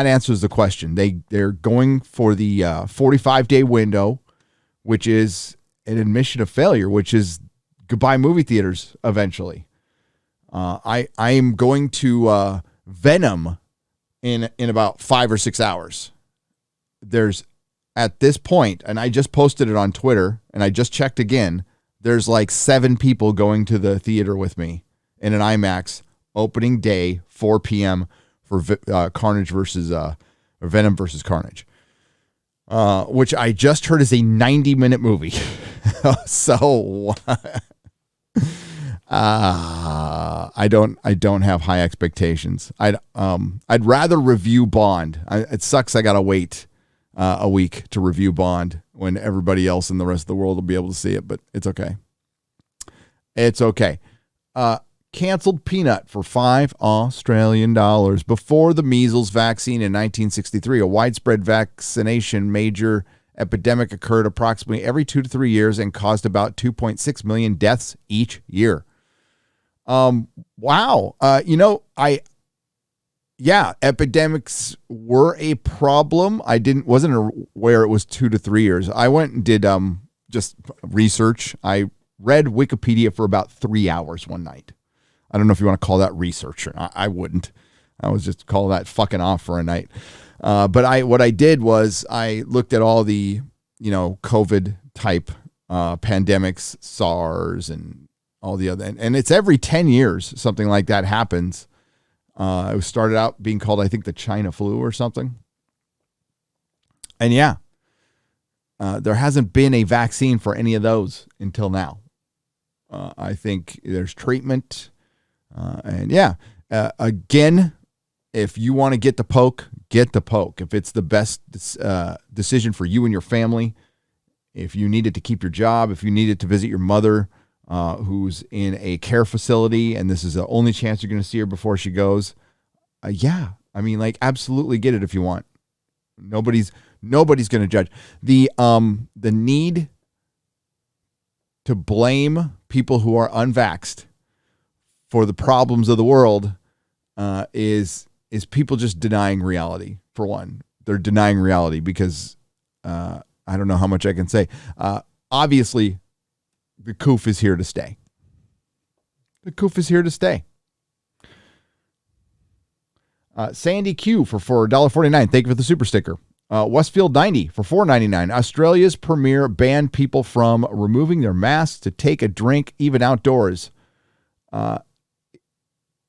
answers the question. They're going for the 45-day window, which is an admission of failure, which is goodbye movie theaters eventually. I am going to Venom in about 5 or 6 hours. There's, at this point, and I just posted it on Twitter and I just checked again, there's 7 people going to the theater with me in an IMAX opening day, 4 p.m. for Carnage versus Venom versus Carnage, which I just heard is a 90-minute movie. So I don't have high expectations. I'd rather review Bond. It sucks I gotta wait a week to review Bond when everybody else in the rest of the world will be able to see it, but it's okay. It's okay. Canceled peanut for $5 Australian. Before the measles vaccine in 1963, a widespread vaccination major epidemic occurred approximately every 2 to 3 years and caused about 2.6 million deaths each year. Wow. Epidemics were a problem. I wasn't aware it was 2 to 3 years. I went and did just research. I read Wikipedia for about 3 hours one night. I don't know if you want to call that research. I wouldn't. I was just call that fucking off for a night. But what I did was I looked at all the, COVID type pandemics, SARS and all the other, and it's every 10 years something like that happens. It started out being called, I think, the China flu or something. And there hasn't been a vaccine for any of those until now. I think there's treatment. Again, if you want to get the poke, get the poke. If it's the best decision for you and your family, if you needed to keep your job, if you needed to visit your mother who's in a care facility and this is the only chance you're going to see her before she goes, absolutely get it if you want. Nobody's going to judge. The need to blame people who are unvaxxed for the problems of the world is people just denying reality. For one, they're denying reality because I don't know how much I can say. obviously, the coof is here to stay. The coof is here to stay. Sandy Q for $1.49. Thank you for the super sticker. Westfield 90 for $4.99. Australia's premier banned people from removing their masks to take a drink, even outdoors.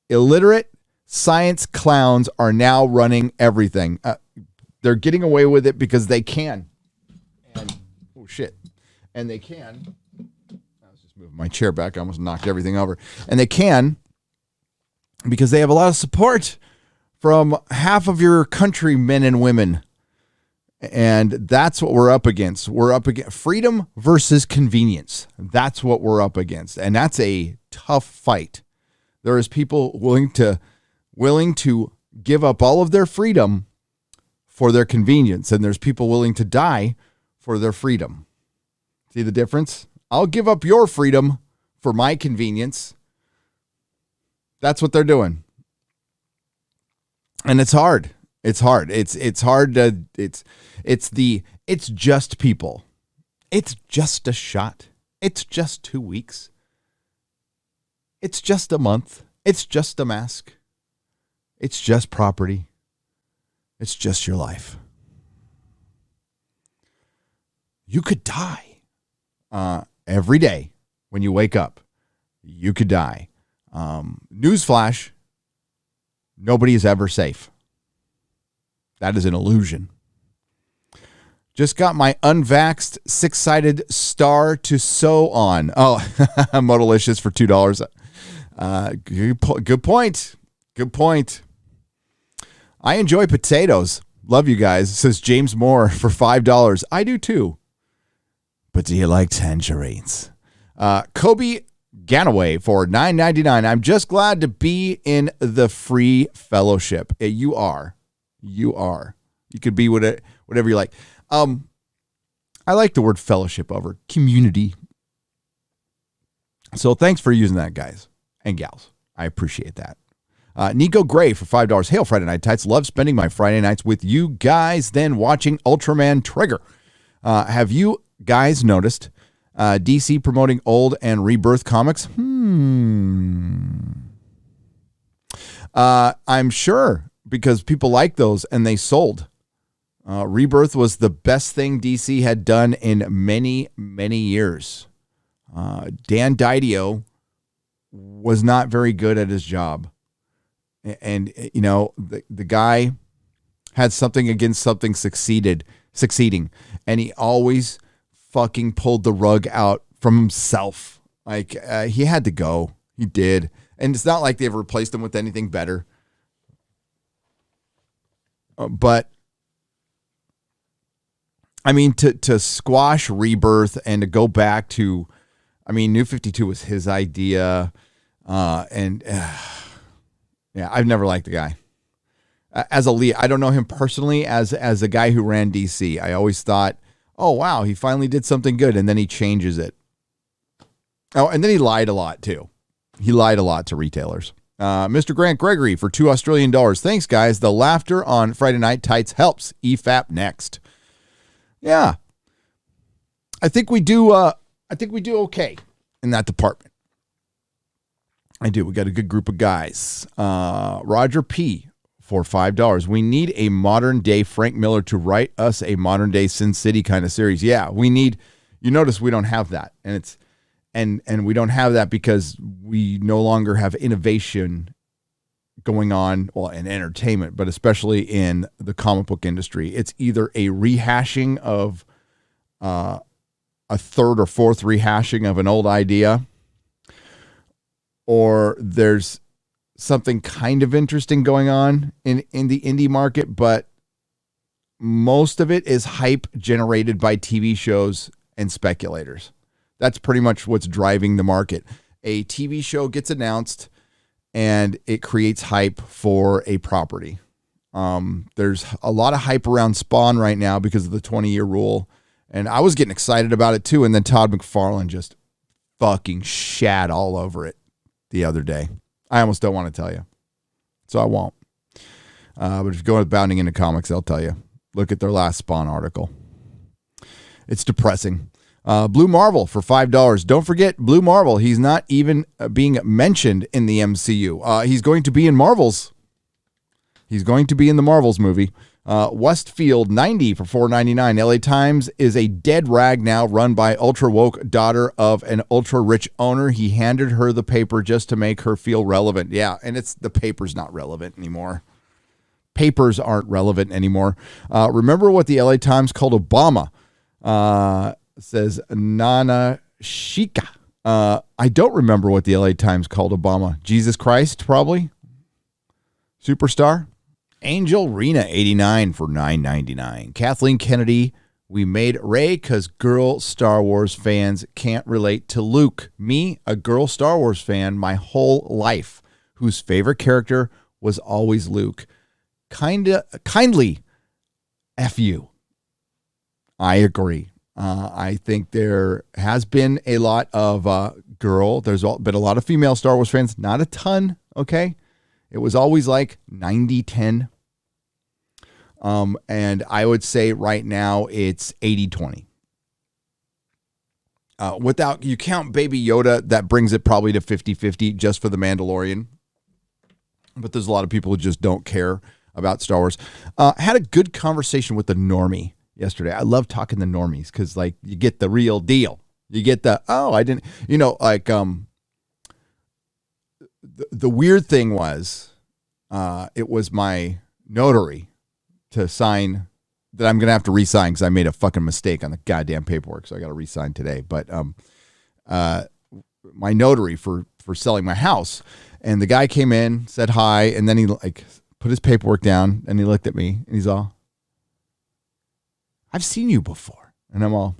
Illiterate science clowns are now running everything. They're getting away with it because they can. And oh shit. And they can. I was just moving my chair back. I almost knocked everything over. And they can because they have a lot of support from half of your countrymen and women. And that's what we're up against. We're up against freedom versus convenience. That's what we're up against. And that's a tough fight. There is people willing to give up all of their freedom for their convenience. And there's people willing to die for their freedom. See the difference? I'll give up your freedom for my convenience. That's what they're doing. And it's hard. It's hard. It's hard to, it's just people. It's just a shot. It's just 2 weeks. It's just a month. It's just a mask. It's just property. It's just your life. You could die every day when you wake up. You could die. Newsflash, nobody is ever safe. That is an illusion. Just got my unvaxxed six-sided star to sew on. Oh, Modalicious for $2. Good point. Good point. I enjoy potatoes. Love you guys, says James Moore for $5. I do too. But do you like tangerines? Kobe Ganaway for $9.99. I'm just glad to be in the free fellowship. You are. You are. You could be whatever you like. I like the word fellowship over community. So thanks for using that, guys and gals. I appreciate that. Nico Gray for $5. Hail Friday Night Tights. Love spending my Friday nights with you guys, then watching Ultraman Trigger. Have you guys noticed DC promoting old and Rebirth comics? I'm sure, because people like those and they sold. Rebirth was the best thing DC had done in many, many years. Dan Didio was not very good at his job. And you know, the guy had something against something succeeding. And he always fucking pulled the rug out from himself. Like, he had to go. He did. And it's not like they've replaced him with anything better. But I mean, to squash Rebirth and to go back to, I mean, New 52 was his idea. Yeah, I've never liked the guy. As a lead, I don't know him personally as a guy who ran DC. I always thought, oh, wow, he finally did something good. And then he changes it. Oh, and then he lied a lot, too. He lied a lot to retailers. Mr. Grant Gregory for $2 Australian. Thanks, guys. The laughter on Friday Night Tights helps. EFAP next. Yeah. I think we do okay in that department. I do. We got a good group of guys. Roger P for $5. We need a modern day Frank Miller to write us a modern day Sin City kind of series. Yeah, we need, you notice we don't have that. And it's, and we don't have that because we no longer have innovation going on, well, in entertainment, but especially in the comic book industry. It's either a rehashing of a third or fourth rehashing of an old idea, or there's something kind of interesting going on in the indie market, but most of it is hype generated by TV shows and speculators. That's pretty much what's driving the market. A TV show gets announced and it creates hype for a property. There's a lot of hype around Spawn right now because of the 20-year rule. And I was getting excited about it too. And then Todd McFarlane just fucking shat all over it the other day. I almost don't want to tell you. So I won't. But if you go bounding into comics, they'll tell you. Look at their last Spawn article. It's depressing. Blue Marvel for $5. Don't forget Blue Marvel. He's not even being mentioned in the MCU. He's going to be in Marvels. He's going to be in the Marvels movie. Westfield 90 for $4.99. LA Times is a dead rag now, run by ultra woke daughter of an ultra rich owner. He handed her the paper just to make her feel relevant. Yeah, and the paper's not relevant anymore. Papers aren't relevant anymore. Remember what the LA Times called Obama? Says Nana Shika. I don't remember what the LA Times called Obama. Jesus Christ, probably. Superstar. Angel Rena 89 for $9.99. Kathleen Kennedy, we made Ray because girl Star Wars fans can't relate to Luke. Me, a girl Star Wars fan my whole life, whose favorite character was always Luke. Kindly F you. I agree. I think there has been a lot of there's been a lot of female Star Wars fans, not a ton, okay? It was always like 90-10. And I would say right now it's 80-20. Without you count Baby Yoda, that brings it probably to 50-50 just for The Mandalorian. But there's a lot of people who just don't care about Star Wars. Had a good conversation with the normie yesterday. I love talking to normies because like you get the real deal. You get the, I didn't, like the weird thing was it was my notary to sign that I'm going to have to re-sign because I made a fucking mistake on the goddamn paperwork. So I got to re-sign today. But my notary for selling my house, and the guy came in, said hi, and then he like put his paperwork down and he looked at me and he's all, I've seen you before. And I'm all,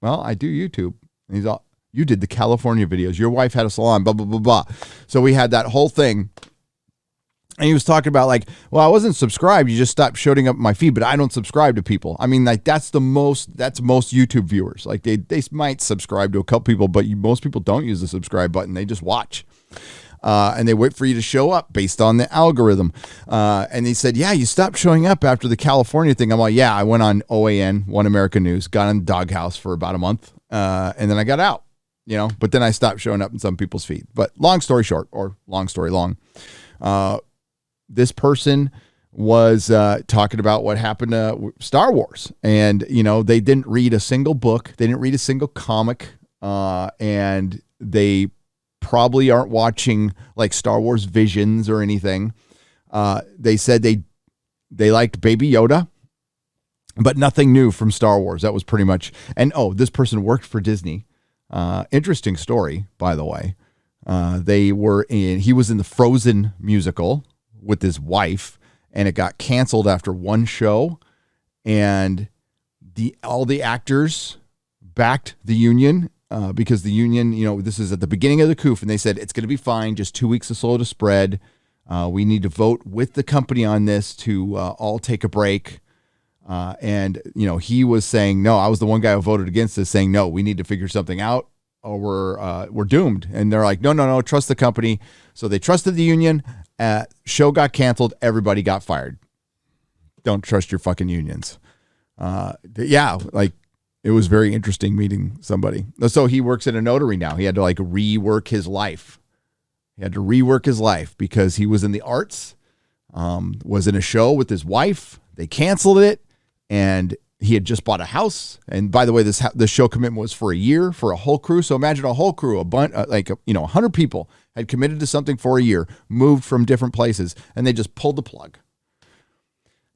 well, I do YouTube. And he's all, you did the California videos. Your wife had a salon, blah, blah, blah, blah. So we had that whole thing. And he was talking about like, well, I wasn't subscribed. You just stopped showing up my feed, but I don't subscribe to people. I mean, like that's most YouTube viewers. Like they might subscribe to a couple people, but most people don't use the subscribe button. They just watch. And they wait for you to show up based on the algorithm. And he said, yeah, you stopped showing up after the California thing. I'm like, yeah, I went on OAN, One American News, got on the doghouse for about a month. And then I got out, but then I stopped showing up in some people's feed. But long story short, or long story long, this person was talking about what happened to Star Wars. And, they didn't read a single book. They didn't read a single comic. And they probably aren't watching like Star Wars Visions or anything. They said they liked Baby Yoda, but nothing new from Star Wars. That was pretty much. And this person worked for Disney. Interesting story, by the way. He was in the Frozen musical with his wife, and it got canceled after one show, and all the actors backed the union. Because the union, this is at the beginning of the coup, and they said, it's going to be fine, just 2 weeks or so to spread. We need to vote with the company on this to all take a break. And he was saying, no, I was the one guy who voted against this, saying, no, we need to figure something out or we're doomed. And they're like, no, trust the company. So they trusted the union. Show got canceled. Everybody got fired. Don't trust your fucking unions. It was very interesting meeting somebody. So he works at a notary now. He had to like rework his life. Because he was in the arts, was in a show with his wife. They canceled it, and he had just bought a house. And by the way, the show commitment was for a year for a whole crew. So imagine a whole crew, 100 people had committed to something for a year, moved from different places, and they just pulled the plug.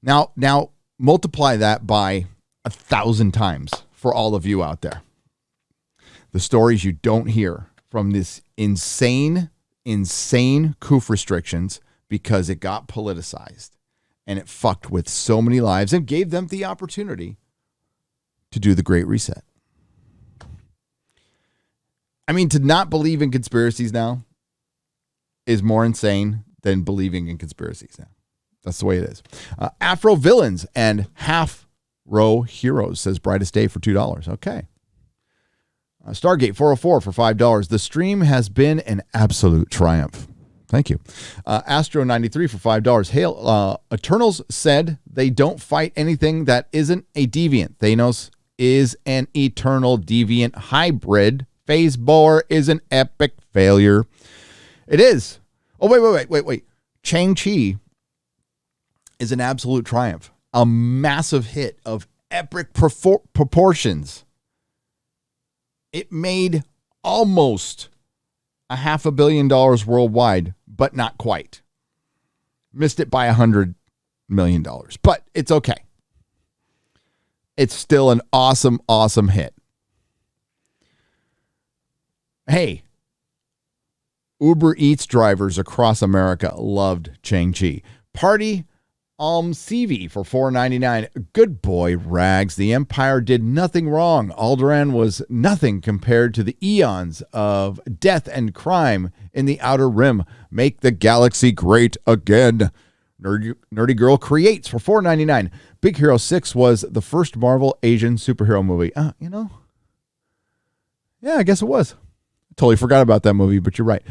Now multiply that by 1,000 times. For all of you out there, the stories you don't hear from this insane COOF restrictions because it got politicized and it fucked with so many lives and gave them the opportunity to do the Great Reset. I mean, to not believe in conspiracies now is more insane than believing in conspiracies now. That's the way it is. Afro villains and half Row Heroes says Brightest Day for $2. Okay. Stargate 404 for $5. The stream has been an absolute triumph. Thank you. Astro 93 for $5. Hail, Eternals said they don't fight anything that isn't a deviant. Thanos is an eternal deviant hybrid. Phase Bore is an epic failure. It is. Oh, wait. Shang-Chi is an absolute triumph. A massive hit of epic proportions. It made almost $500 million worldwide, but not quite. Missed it by $100 million, but it's okay. It's still an awesome, awesome hit. Hey, Uber Eats drivers across America loved Shang-Chi. Party CV for $4.99. Good boy, Rags. The Empire did nothing wrong. Alderaan was nothing compared to the eons of death and crime in the Outer Rim. Make the galaxy great again. Nerdy Girl creates for $4.99. Big Hero 6 was the first Marvel Asian superhero movie. Yeah, I guess it was. Totally forgot about that movie, but you're right.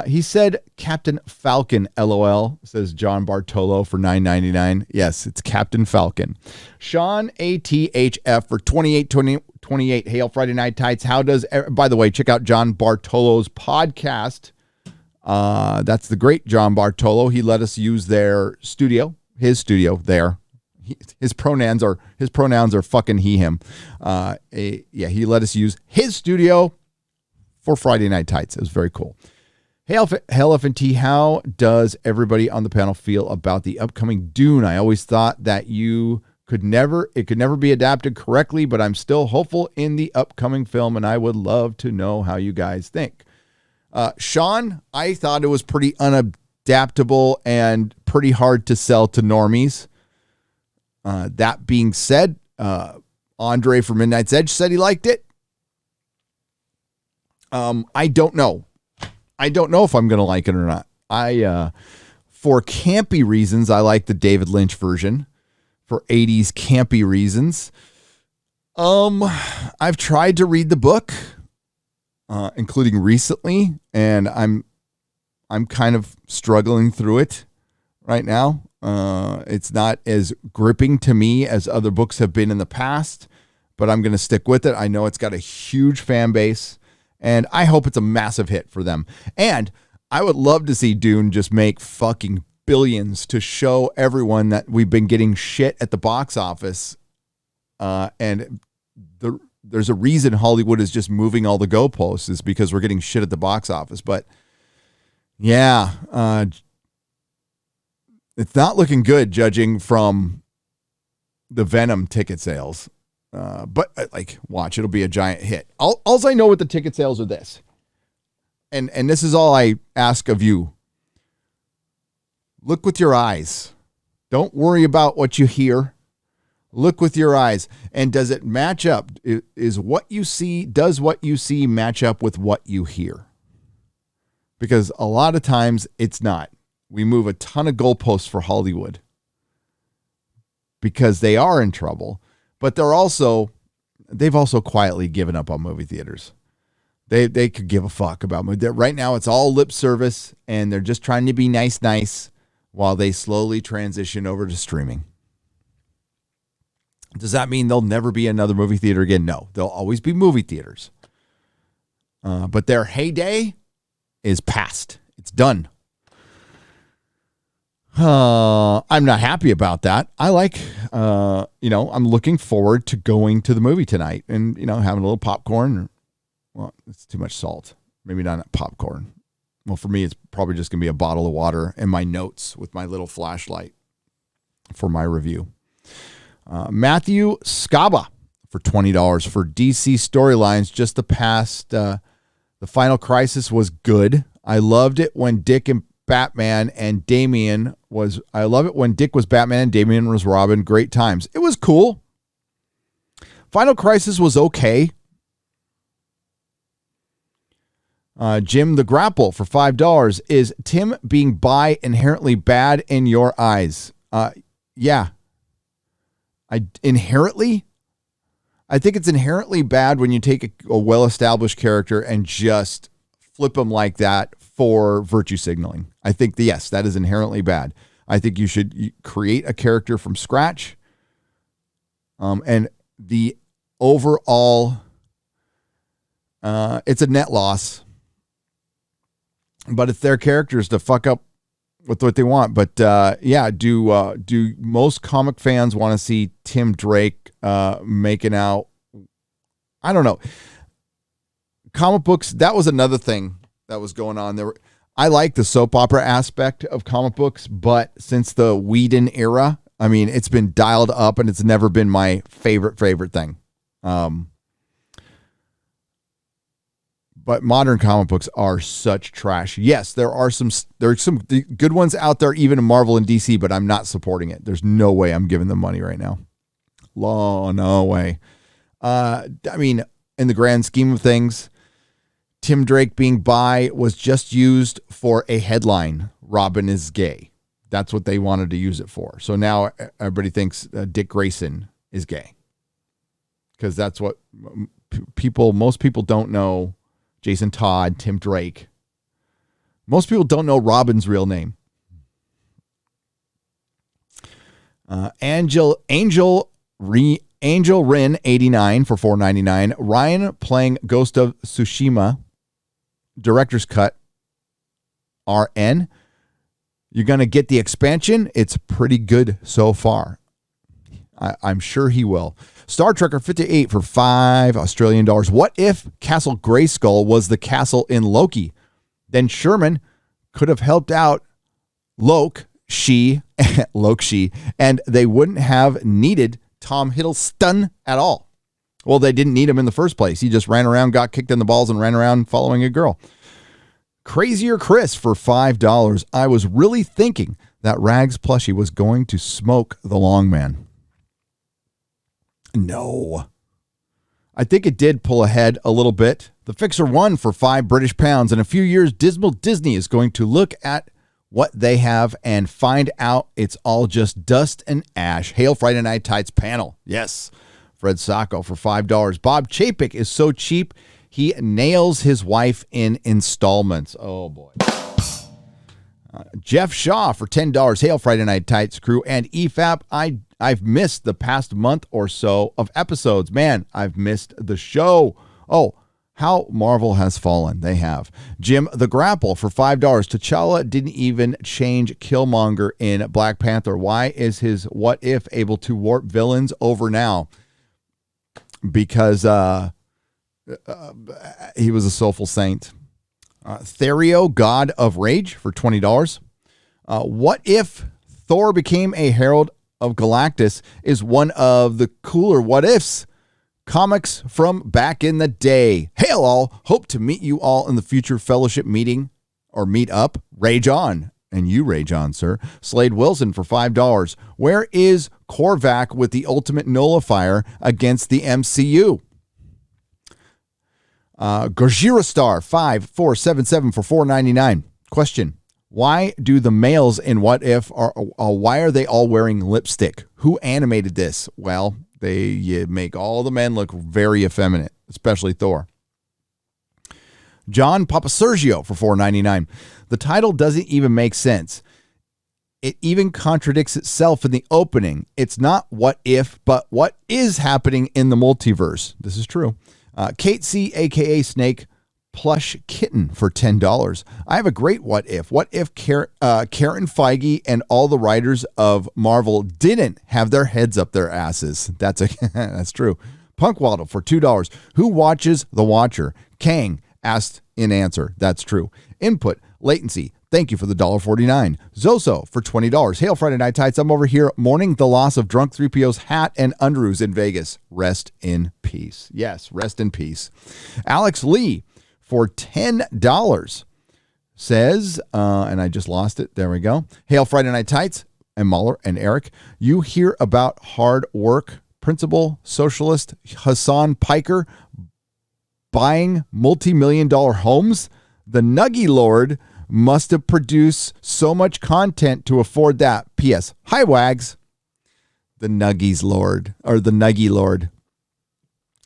He said Captain Falcon, LOL, says John Bartolo for $9.99. Yes, it's Captain Falcon. Sean ATHF for $28.28. Hail Friday Night Tights. By the way, check out John Bartolo's podcast. That's the great John Bartolo. He let us use his studio there. His pronouns are fucking he, him. He let us use his studio for Friday Night Tights. It was very cool. Hey, Elephant, how does everybody on the panel feel about the upcoming Dune? I always thought that it could never be adapted correctly, but I'm still hopeful in the upcoming film, and I would love to know how you guys think. Sean, I thought it was pretty unadaptable and pretty hard to sell to normies. That being said, Andre from Midnight's Edge said he liked it. I don't know. I don't know if I'm going to like it or not. For campy reasons, I like the David Lynch version. For 80s campy reasons, I've tried to read the book, including recently, and I'm kind of struggling through it right now. It's not as gripping to me as other books have been in the past, but I'm going to stick with it. I know it's got a huge fan base, and I hope it's a massive hit for them. And I would love to see Dune just make fucking billions to show everyone that we've been getting shit at the box office. And there's a reason Hollywood is just moving all the goalposts, is because we're getting shit at the box office. But yeah, it's not looking good judging from the Venom ticket sales. But watch, it'll be a giant hit. All I know with the ticket sales are this. And this is all I ask of you. Look with your eyes. Don't worry about what you hear. Look with your eyes. And does it match up? Does what you see match up with what you hear? Because a lot of times it's not. We move a ton of goalposts for Hollywood because they are in trouble. But they've also quietly given up on movie theaters. They could give a fuck about movie. Right now, it's all lip service, and they're just trying to be nice while they slowly transition over to streaming. Does that mean there'll never be another movie theater again? No, there'll always be movie theaters. But their heyday is past. It's done. I'm not happy about that. I like, I'm looking forward to going to the movie tonight and, having a little popcorn. Well, it's too much salt. Maybe not popcorn. Well, for me, it's probably just going to be a bottle of water and my notes with my little flashlight for my review. Matthew Scaba for $20 for DC storylines. Just the past, the Final Crisis was good. I loved it when Dick and Batman and Damian was, I love it when Dick was Batman and Damian was Robin. Great times. It was cool. Final Crisis was okay. Jim the Grapple for $5. Is Tim being bi inherently bad in your eyes? Yeah. I think it's inherently bad when you take a well-established character and just flip them like that for virtue signaling. I think yes, that is inherently bad. I think you should create a character from scratch. And the overall, it's a net loss. But it's their characters to fuck up with what they want. But do most comic fans want to see Tim Drake making out? I don't know. Comic books, that was another thing that was going on there. I like the soap opera aspect of comic books, but since the Whedon era, I mean, it's been dialed up and it's never been my favorite thing. But modern comic books are such trash. Yes, there are some good ones out there, even in Marvel and DC, but I'm not supporting it. There's no way I'm giving them money right now. No way. I mean, in the grand scheme of things, Tim Drake being bi was just used for a headline. Robin is gay. That's what they wanted to use it for. So now everybody thinks Dick Grayson is gay. Because that's what most people don't know. Jason Todd, Tim Drake. Most people don't know Robin's real name. Angel Rin 89 for $4.99. Ryan playing Ghost of Tsushima. Director's cut. RN. You're going to get the expansion. It's pretty good so far. I'm sure he will. Star Trekker 58 for $5 Australian. What if Castle Grayskull was the castle in Loki? Then Sherman could have helped out Lokshi, and they wouldn't have needed Tom Hiddleston at all. Well, they didn't need him in the first place. He just ran around, got kicked in the balls, and ran around following a girl. Crazier Chris for $5. I was really thinking that Rags plushie was going to smoke the long man. No. I think it did pull ahead a little bit. The Fixer won for £5 In a few years, Dismal Disney is going to look at what they have and find out it's all just dust and ash. Hail Friday Night Tights panel. Yes. Fred Sacco for $5. Bob Chapek is so cheap, he nails his wife in installments. Oh, boy. Jeff Shaw for $10. Hail Friday Night Tights crew. And EFAP, I've missed the past month or so of episodes. Man, I've missed the show. Oh, how Marvel has fallen. They have. Jim the Grapple for $5. T'Challa didn't even change Killmonger in Black Panther. Why is his what if able to warp villains over now? Because he was a soulful saint. Therio, God of Rage for $20. What if Thor became a herald of Galactus is one of the cooler what ifs. Comics from back in the day. Hail all. Hope to meet you all in the future fellowship meeting or meet up. Rage on. And you rage on, sir. Slade Wilson for $5. Where is Korvac with the ultimate nullifier against the MCU? Gojira Star 5477 for $4.99. Question. Why do the males in What If why are they all wearing lipstick? Who animated this? Well, they make all the men look very effeminate, especially Thor. John Papasergio for $4.99. The title doesn't even make sense. It even contradicts itself in the opening. It's not what if, but what is happening in the multiverse. This is true. Kate C, a.k.a. Snake, plush kitten for $10. I have a great what if. What if Karen Feige and all the writers of Marvel didn't have their heads up their asses? That's true. Punk Waddle for $2. Who watches The Watcher? Kang asked in answer. That's true. Input, latency. Thank you for the $1.49. Zoso for $20. Hail Friday Night Tights. I'm over here mourning the loss of Drunk 3PO's hat and underoos in Vegas. Rest in peace. Yes, rest in peace. Alex Lee for $10 says, and I just lost it. There we go. Hail Friday Night Tights and Mahler and Eric. You hear about hard work, principal socialist Hassan Piker buying multi-million-dollar homes? The Nuggy Lord must have produced so much content to afford that. P.S. Hi, Wags. The Nuggies Lord, or the Nuggy Lord.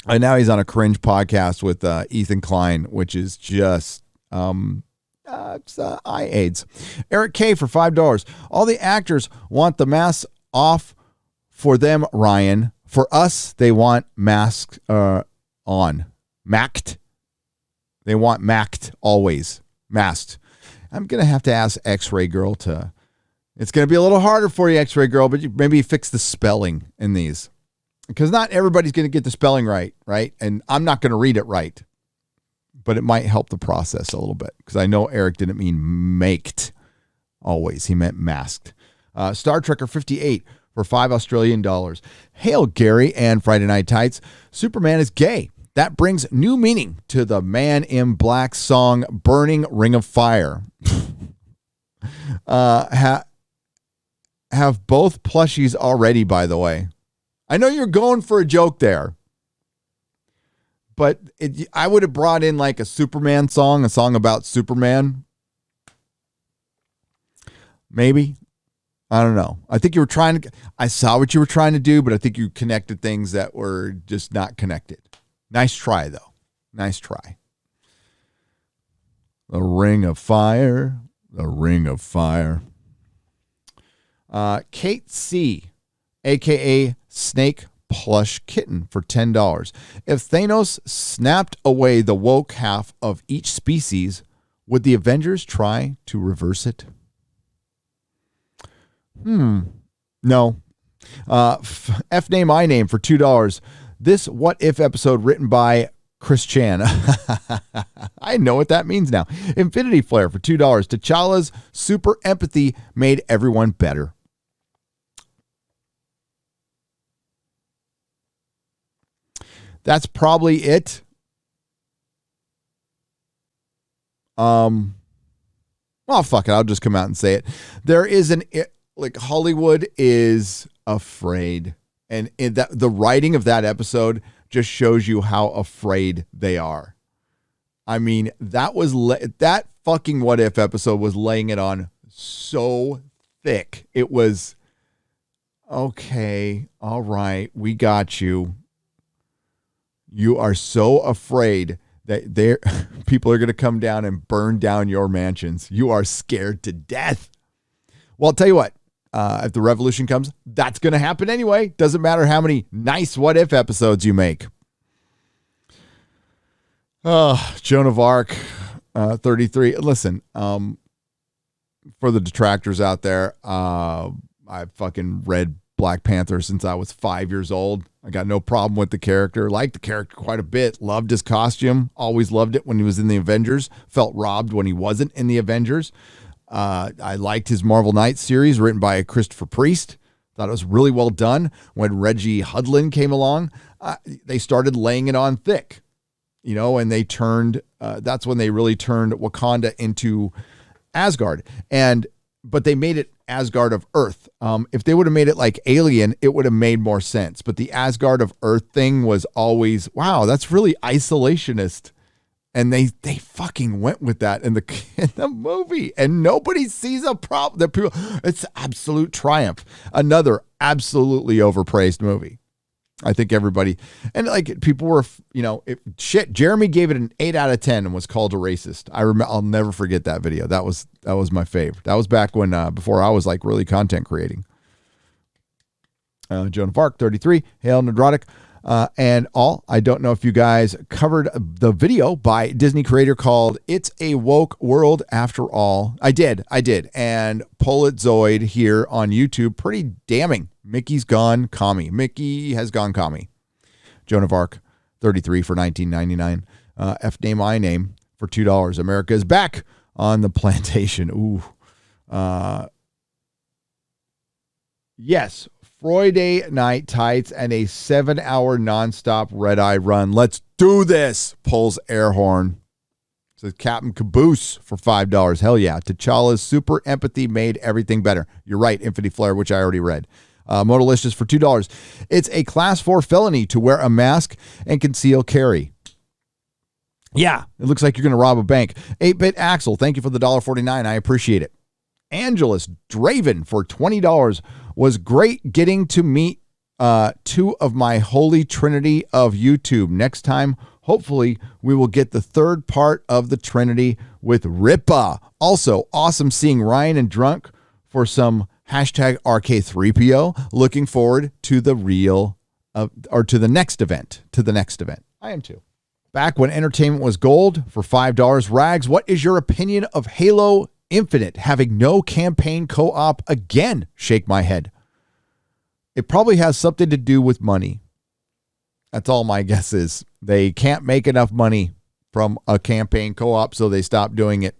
And now he's on a cringe podcast with Ethan Klein, which is just eye aids. Eric K for $5. All the actors want the mask off for them, Ryan. For us, they want masks on. Macked. They want macked always. Masked. I'm going to have to ask X-Ray Girl to... It's going to be a little harder for you, X-Ray Girl, but maybe fix the spelling in these. Because not everybody's going to get the spelling right? And I'm not going to read it right. But it might help the process a little bit. Because I know Eric didn't mean maked always. He meant masked. Star Trekker 58 for $5 Australian. Hail Gary and Friday Night Tights. Superman is gay. That brings new meaning to the Man in Black song Burning Ring of Fire. Have both plushies already, by the way. I know you're going for a joke there. But I would have brought in like a Superman song, a song about Superman. Maybe. I don't know. I think you were I saw what you were trying to do, but I think you connected things that were just not connected. Nice try, though. Nice try. The Ring of Fire. The Ring of Fire. Kate C., a.k.a. Snake Plush Kitten for $10. If Thanos snapped away the woke half of each species, would the Avengers try to reverse it? No. F name I name for $2. This What If episode written by Chris Chan. I know what that means now. Infinity Flare for $2. T'Challa's super empathy made everyone better. That's probably it. Well, fuck it. I'll just come out and say it. There is Hollywood is afraid. And the writing of that episode just shows you how afraid they are. I mean, that fucking What If episode was laying it on so thick. It was, okay, all right, we got you. You are so afraid that people are going to come down and burn down your mansions. You are scared to death. Well, I'll tell you what. If the revolution comes, that's going to happen anyway. Doesn't matter how many nice What If episodes you make. Joan of Arc, 33. Listen, for the detractors out there, I fucking read Black Panther since I was 5 years old. I got no problem with the character. Liked the character quite a bit. Loved his costume. Always loved it when he was in the Avengers. Felt robbed when he wasn't in the Avengers. I liked his Marvel Knights series written by Christopher Priest. Thought it was really well done. When Reggie Hudlin came along, they started laying it on thick, and they turned, that's when they really turned Wakanda into Asgard. But they made it Asgard of Earth. If they would have made it like Alien, it would have made more sense. But the Asgard of Earth thing was always, wow, that's really isolationist. And they fucking went with that in the movie, and nobody sees a problem. It's absolute triumph. Another absolutely overpraised movie. I think everybody, and people were, Jeremy gave it an 8 out of 10 and was called a racist. I'll never forget that video. That was my favorite. That was back when before I was really content creating. Joan of Arc 33. Hail Nedrotic. And I don't know if you guys covered the video by Disney creator called It's a Woke World After All. I did. And Politzoid here on YouTube, pretty damning. Mickey's gone commie. Mickey has gone commie. Joan of Arc, 33 for $19.99. F name I name for $2. America is back on the plantation. Ooh. Yes. Friday Night Tights and a 7-hour nonstop red-eye run. Let's do this, pulls air horn. Says Captain Caboose for $5. Hell yeah. T'Challa's super empathy made everything better. You're right, Infinity Flare, which I already read. Modalicious for $2. It's a class 4 felony to wear a mask and conceal carry. Yeah, it looks like you're going to rob a bank. 8-Bit Axel, thank you for the $1.49. I appreciate it. Angelus Draven for $20. Was great getting to meet two of my holy trinity of YouTube. Next time, hopefully, we will get the third part of the trinity with Ripa. Also, awesome seeing Ryan and Drunk for some hashtag RK3PO. Looking forward to the real or to the next event. I am too. Back when entertainment was gold for $5. Rags, what is your opinion of Halo Infinite having no campaign co-op again? Shake my head. It probably has something to do with money. That's all my guess is. They can't make enough money from a campaign co-op, so they stopped doing it.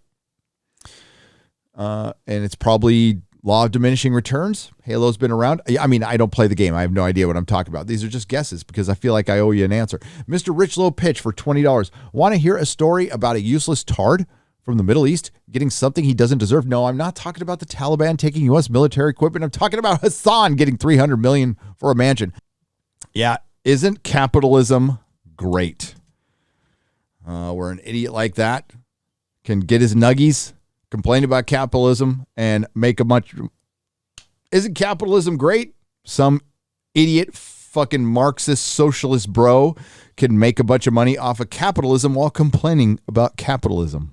And it's probably law of diminishing returns. Halo's been around. I mean, I don't play the game. I have no idea what I'm talking about. These are just guesses because I feel like I owe you an answer. Mr. Rich Low Pitch for $20. Want to hear a story about a useless tard from the Middle East getting something he doesn't deserve? No, I'm not talking about the Taliban taking U.S. military equipment. I'm talking about Hassan getting $300 million for a mansion. Yeah, isn't capitalism great? Where an idiot like that can get his nuggies, complain about capitalism, and make a bunch. Isn't capitalism great? Some idiot fucking Marxist socialist bro can make a bunch of money off of capitalism while complaining about capitalism.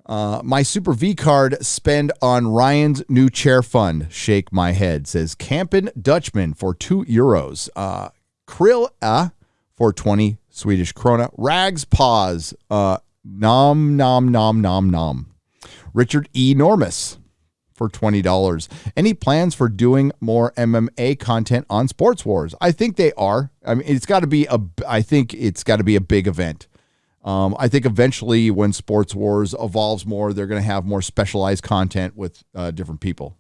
My Super V card spend on Ryan's new chair fund. Shake my head, says Campin Dutchman for €2. Krill for 20 Swedish krona. Rags pause. Nom nom nom nom nom. Richard Enormous for $20. Any plans for doing more MMA content on Sports Wars? I think they are. I mean, it's got to be a big event. I think eventually when Sports Wars evolves more, they're going to have more specialized content with different people.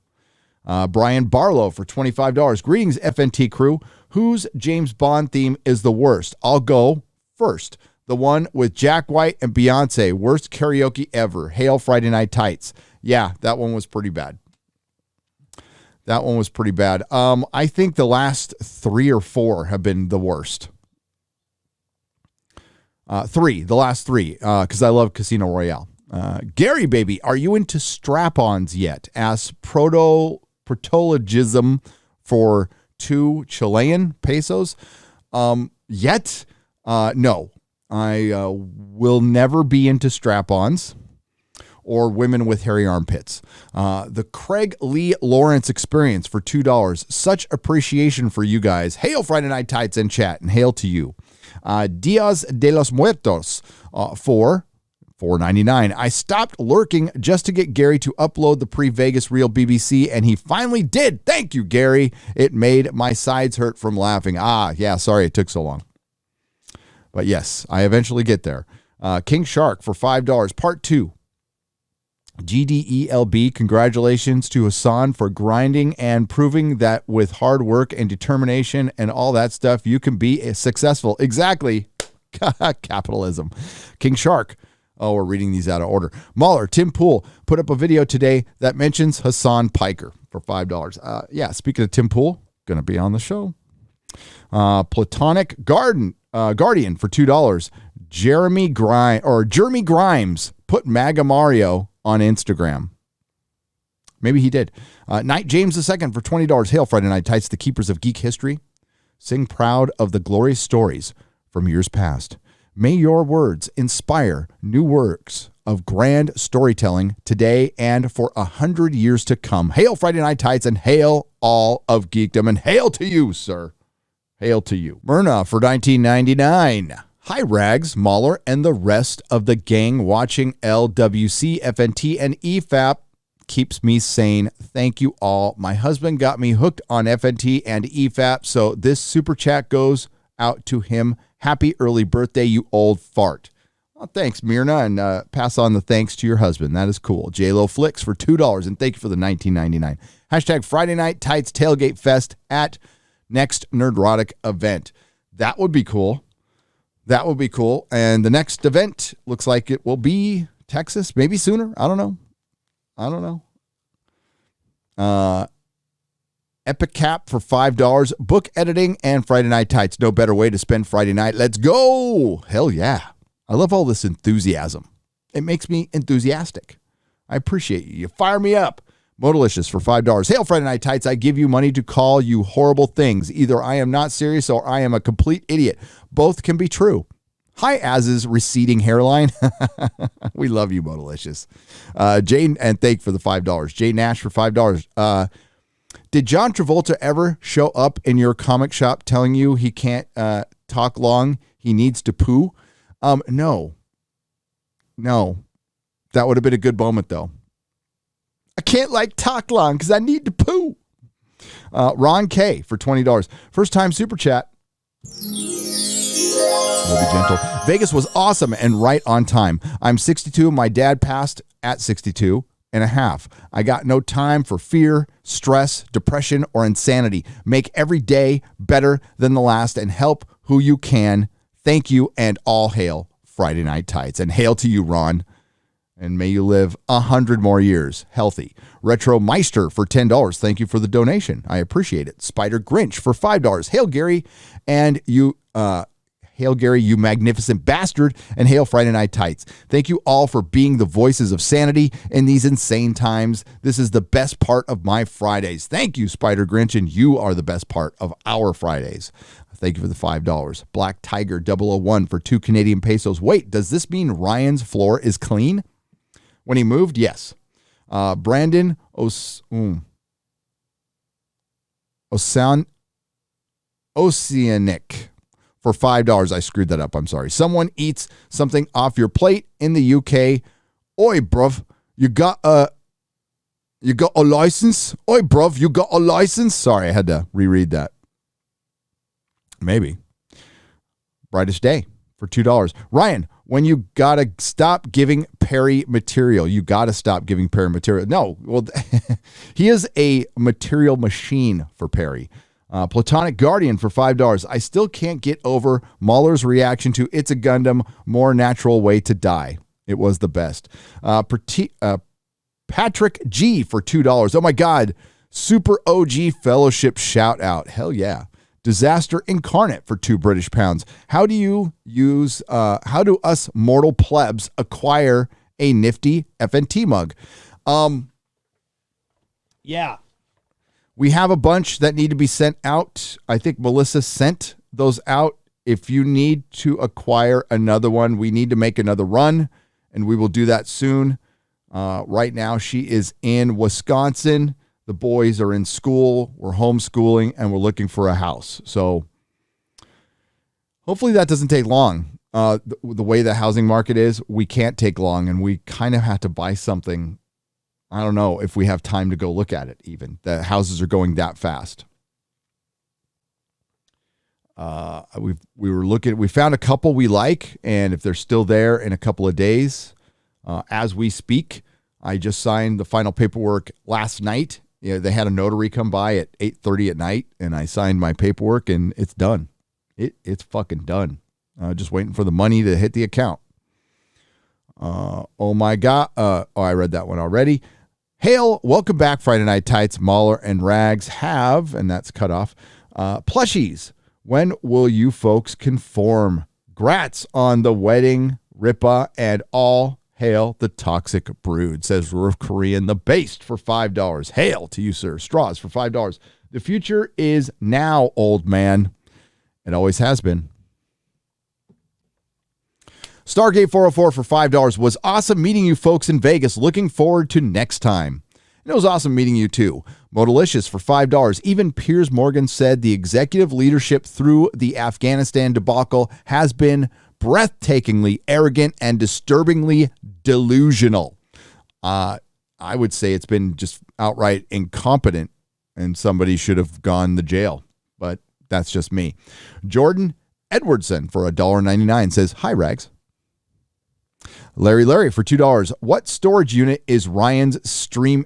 Brian Barlow for $25. Greetings, FNT crew. Whose James Bond theme is the worst? I'll go first. The one with Jack White and Beyonce. Worst karaoke ever. Hail Friday Night Tights. Yeah, that one was pretty bad. I think the last 3 or 4 have been the worst. The last 3, because I love Casino Royale. Gary, baby, are you into strap-ons yet? Asks protologism for 2 Chilean pesos. Yet? No. I will never be into strap-ons or women with hairy armpits. The Craig Lee Lawrence experience for $2. Such appreciation for you guys. Hail Friday Night Tights in chat, and hail to you. Diaz de los Muertos for $4.99. I stopped lurking just to get Gary to upload the pre-Vegas Real BBC, and he finally did. Thank you, Gary. It made my sides hurt from laughing. Yeah, sorry it took so long. But yes, I eventually get there. King Shark for $5. Part 2. GDELB, congratulations to Hassan for grinding and proving that with hard work and determination and all that stuff, you can be successful. Exactly. Capitalism. King Shark. Oh, we're reading these out of order. Mahler, Tim Pool put up a video today that mentions Hassan Piker for $5. Yeah, speaking of Tim Pool, going to be on the show. Platonic Guardian for $2. Jeremy Grimes put MAGA Mario on Instagram. Maybe he did. Knight James II for $20. Hail Friday Night Tights, the keepers of geek history. Sing proud of the glorious stories from years past. May your words inspire new works of grand storytelling today and for 100 years to come. Hail Friday Night Tights, and hail all of geekdom, and hail to you, sir. Hail to you. Myrna for $19.99. Hi, Rags, Mahler, and the rest of the gang watching LWC, FNT, and EFAP. Keeps me sane. Thank you all. My husband got me hooked on FNT and EFAP, so this super chat goes out to him. Happy early birthday, you old fart. Well, thanks, Myrna, and pass on the thanks to your husband. That is cool. JLo Flicks for $2, and thank you for the $19.99. Hashtag Friday Night Tights Tailgate Fest at next Nerdrotic event. That would be cool. That would be cool. And the next event looks like it will be Texas, maybe sooner. I don't know. Epic Cap for $5. Book editing and Friday Night Tights. No better way to spend Friday night. Let's go. Hell yeah. I love all this enthusiasm. It makes me enthusiastic. I appreciate you. You fire me up. Modalicious for $5. Hail Friday Night Tights. I give you money to call you horrible things. Either I am not serious or I am a complete idiot. Both can be true. Hi, Az's receding hairline. We love you, Modalicious. Jane, and thank for the $5. Jay Nash for $5. Did John Travolta ever show up in your comic shop telling you he can't talk long? He needs to poo? No. That would have been a good moment, though. I can't talk long because I need to poo. Ron K for $20. First time super chat. We'll be gentle. Vegas was awesome and right on time. I'm 62. My dad passed at 62 and a half. I got no time for fear, stress, depression, or insanity. Make every day better than the last and help who you can. Thank you and all hail Friday Night Tights. And hail to you, Ron. And may you live 100 more years healthy. Retro Meister for $10. Thank you for the donation. I appreciate it. Spider Grinch for $5. Hail Gary and you, hail Gary, you magnificent bastard, and hail Friday Night Tights. Thank you all for being the voices of sanity in these insane times. This is the best part of my Fridays. Thank you, Spider Grinch, and you are the best part of our Fridays. Thank you for the $5. Black Tiger 001 for 2 Canadian pesos. Wait, does this mean Ryan's floor is clean? When he moved, yes. Brandon Oceanic for $5. I screwed that up. I'm sorry. Someone eats something off your plate in the UK. Oi, bruv, you got a license? Oi, bruv, you got a license? Sorry, I had to reread that. Maybe. Brightest Day for $2. Ryan, when you gotta stop giving Perry material. You gotta stop giving Perry material. No, well, he is a material machine for Perry. Platonic Guardian for $5. I still can't get over Mahler's reaction to It's a Gundam, More Natural Way to Die. It was the best. Patrick G for $2. Oh my God. Super OG Fellowship shout out. Hell yeah. Disaster Incarnate for £2 British. How do us mortal plebs acquire a nifty FNT mug? Yeah. We have a bunch that need to be sent out. I think Melissa sent those out. If you need to acquire another one, we need to make another run, and we will do that soon. Right now, she is in Wisconsin. The boys are in school. We're homeschooling, and we're looking for a house. So hopefully that doesn't take long. The way the housing market is, we can't take long, and we kind of have to buy something. I don't know if we have time to go look at it even. The houses are going that fast. We found a couple we like, and if they're still there in a couple of days, as we speak, I just signed the final paperwork last night. You know, they had a notary come by at 8:30 at night, and I signed my paperwork, and it's done. It's fucking done. Just waiting for the money to hit the account. Oh my God. I read that one already. Hail, welcome back, Friday Night Tights. Mahler and Rags have, and that's cut off, plushies. When will you folks conform? Grats on the wedding, Ripa, and all hail the toxic brood, says Roof Korean the Based for $5. Hail to you, sir. Straws for $5. The future is now, old man. It always has been. Stargate 404 for $5. Was awesome meeting you folks in Vegas. Looking forward to next time. And it was awesome meeting you too. Modalicious for $5. Even Piers Morgan said the executive leadership through the Afghanistan debacle has been breathtakingly arrogant and disturbingly delusional. I would say it's been just outright incompetent, and somebody should have gone to jail. But that's just me. Jordan Edwardson for $1.99 says, hi, Rags. Larry for $2. What storage unit is Ryan streaming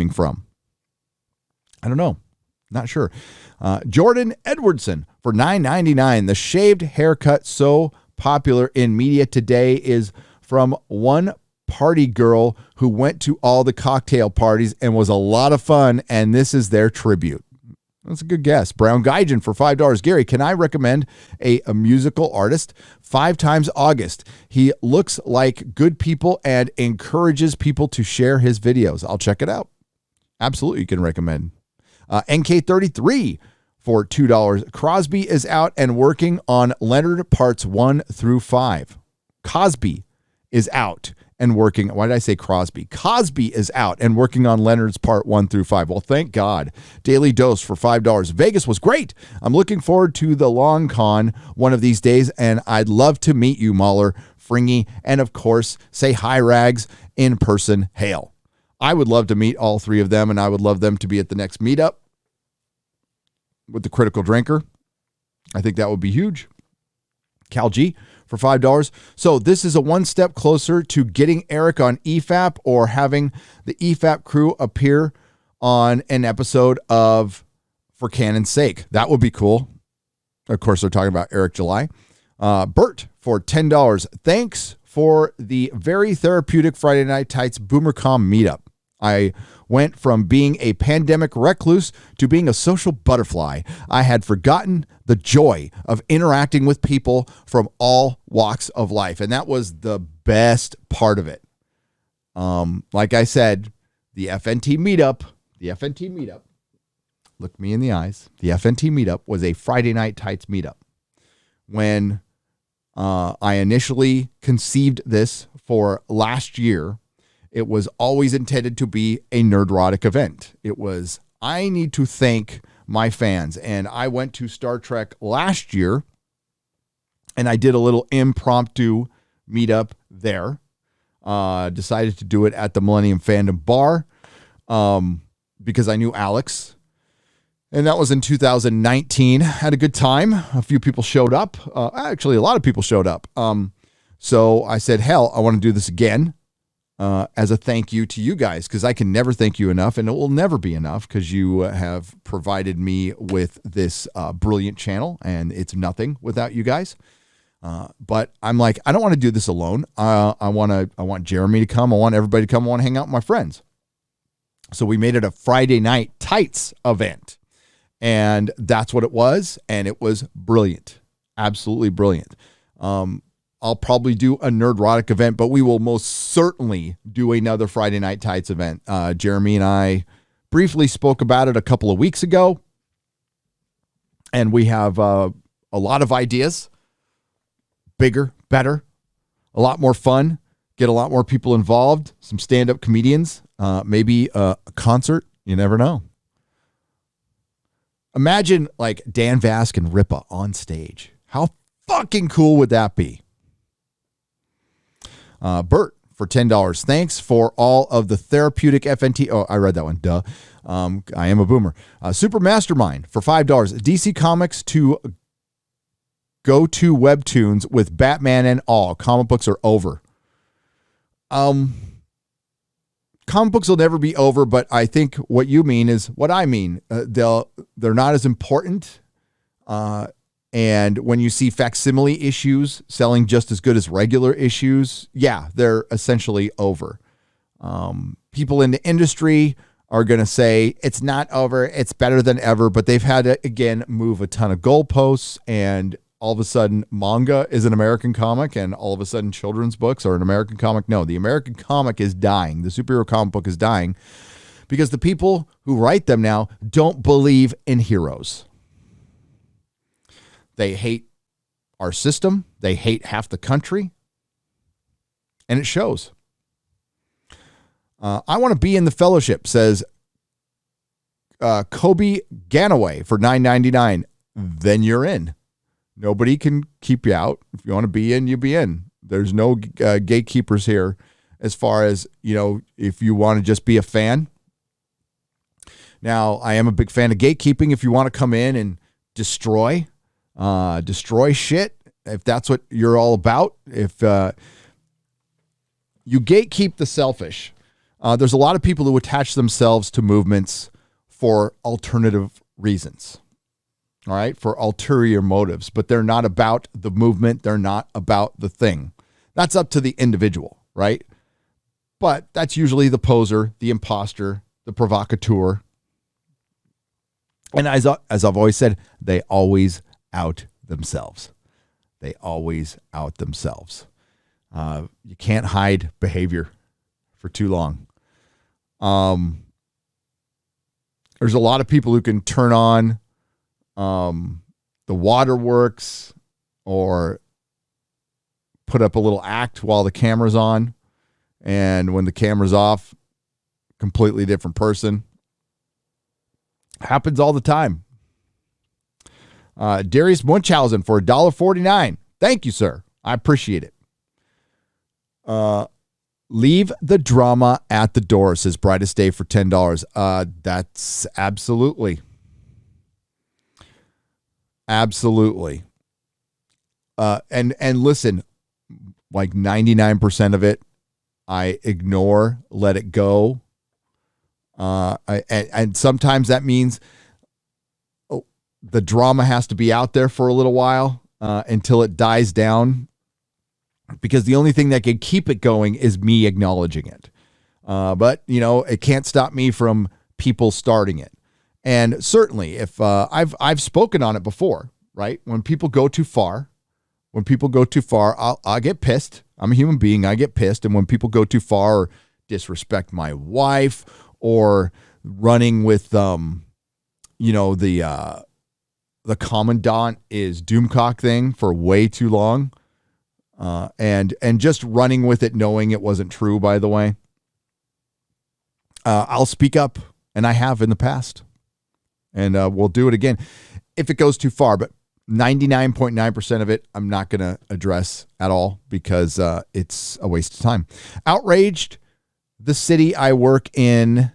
from? I don't know. Not sure. Jordan Edwardson for $9.99. The shaved haircut so popular in media today is from one party girl who went to all the cocktail parties and was a lot of fun, and this is their tribute. That's a good guess. Brown Gaijin for $5. Gary, can I recommend a musical artist? 5 Times August. He looks like good people and encourages people to share his videos. I'll check it out. Absolutely, you can recommend. NK33 for $2. Crosby is out and working on Leonard parts 1 through 5. Cosby is out and working. Why did I say Crosby? Cosby is out and working on Leonard's part 1 through 5. Well, thank God. Daily Dose for $5. Vegas was great. I'm looking forward to the long con one of these days, and I'd love to meet you, Mahler, Fringy, and of course, say hi, Rags, in person. Hail. I would love to meet all three of them, and I would love them to be at the next meetup with the Critical Drinker. I think that would be huge. Cal G for $5. So this is a one step closer to getting Eric on EFAP or having the EFAP crew appear on an episode of For Canon's Sake. That would be cool. Of course, they're talking about Eric July. Bert for $10. Thanks for the very therapeutic Friday Night Tights BoomerCom meetup. I went from being a pandemic recluse to being a social butterfly. I had forgotten the joy of interacting with people from all walks of life. And that was the best part of it. Like I said, the FNT meetup, look me in the eyes. The FNT meetup was a Friday Night Tights meetup. When I initially conceived this for last year, it was always intended to be a nerdrotic event. It was, I need to thank my fans. And I went to Star Trek last year and I did a little impromptu meetup there. Decided to do it at the Millennium Fandom Bar because I knew Alex. And that was in 2019. Had a good time. A few people showed up. Actually, a lot of people showed up. So I said, hell, I want to do this again. As a thank you to you guys, because I can never thank you enough, and it will never be enough because you have provided me with this brilliant channel, and it's nothing without you guys. But I'm like, I don't want to do this alone. I want Jeremy to come. I want everybody to come. I want to hang out with my friends. So we made it a Friday Night Tights event, and that's what it was, and it was brilliant, absolutely brilliant. I'll probably do a nerdrotic event, but we will most certainly do another Friday Night Tights event. Jeremy and I briefly spoke about it a couple of weeks ago, and we have a lot of ideas. Bigger, better, a lot more fun, get a lot more people involved, some stand-up comedians, maybe a concert. You never know. Imagine like Dan Vask and Ripa on stage. How fucking cool would that be? Bert for $10. Thanks for all of the therapeutic FNT. Oh, I read that one. Duh. I am a boomer. Super Mastermind for $5. DC Comics to go to webtoons with Batman and all. Comic books are over. Comic books will never be over, but I think what you mean is what I mean. They're not as important. And when you see facsimile issues selling just as good as regular issues, yeah, they're essentially over. People in the industry are going to say it's not over, it's better than ever, but they've had to, again, move a ton of goalposts, and all of a sudden manga is an American comic, and all of a sudden children's books are an American comic. No, the American comic is dying. The superhero comic book is dying because the people who write them now don't believe in heroes. They hate our system. They hate half the country. And it shows. I want to be in the fellowship, says Kobe Ganaway for $9.99. Then you're in. Nobody can keep you out. If you want to be in, you be in. There's no gatekeepers here as far as, if you want to just be a fan. Now, I am a big fan of gatekeeping. If you want to come in and destroy shit, if that's what you're all about. If you gatekeep the selfish, there's a lot of people who attach themselves to movements for alternative reasons, all right, for ulterior motives, but they're not about the movement. They're not about the thing. That's up to the individual, right? But that's usually the poser, the imposter, the provocateur. And as I've always said, they always out themselves. They always out themselves. You can't hide behavior for too long. There's a lot of people who can turn on the waterworks or put up a little act while the camera's on And when the camera's off, completely different person. Happens all the time. Darius Munchausen for $1.49. Thank you, sir. I appreciate it. Leave the drama at the door, says Brightest Day for $10. That's absolutely. Absolutely. And listen, like 99% of it, I ignore, let it go. And sometimes that means the drama has to be out there for a little while until it dies down, because the only thing that can keep it going is me acknowledging it. But, you know, it can't stop me from people starting it. And certainly if I've spoken on it before, right? When people go too far, I'll get pissed. I'm a human being. I get pissed. And when people go too far or disrespect my wife or running with, the commandant is Doomcock thing for way too long. And just running with it, knowing it wasn't true, by the way, I'll speak up, and I have in the past, and we'll do it again if it goes too far. But 99.9% of it, I'm not going to address at all because it's a waste of time. Outraged, the city I work in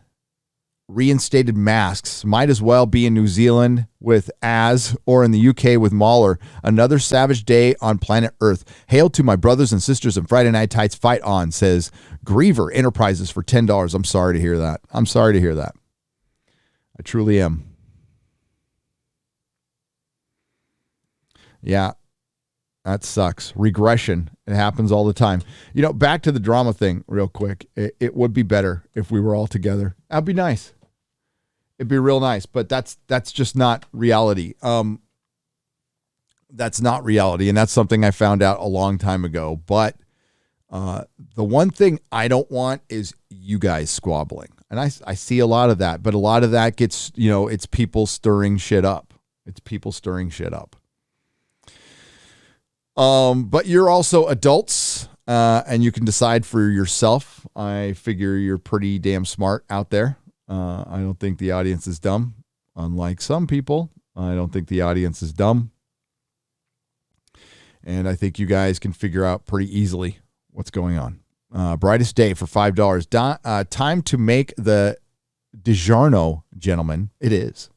reinstated masks. Might as well be in New Zealand with Az or in the UK with Mahler. Another savage day on planet Earth. Hail to my brothers and sisters in Friday Night Tights. Fight on, says Griever Enterprises for $10. I'm sorry to hear that. I truly am. Yeah, that sucks. Regression. It happens all the time. You know, back to the drama thing real quick. It would be better if we were all together. That'd be nice. It'd be real nice, but that's just not reality. That's not reality, and that's something I found out a long time ago. But the one thing I don't want is you guys squabbling. And I see a lot of that, but a lot of that gets, it's people stirring shit up. But you're also adults, and you can decide for yourself. I figure you're pretty damn smart out there. I don't think the audience is dumb. Unlike some people, I don't think the audience is dumb. And I think you guys can figure out pretty easily what's going on. Brightest Day for $5. Time to make the DiGiorno, gentlemen. It is.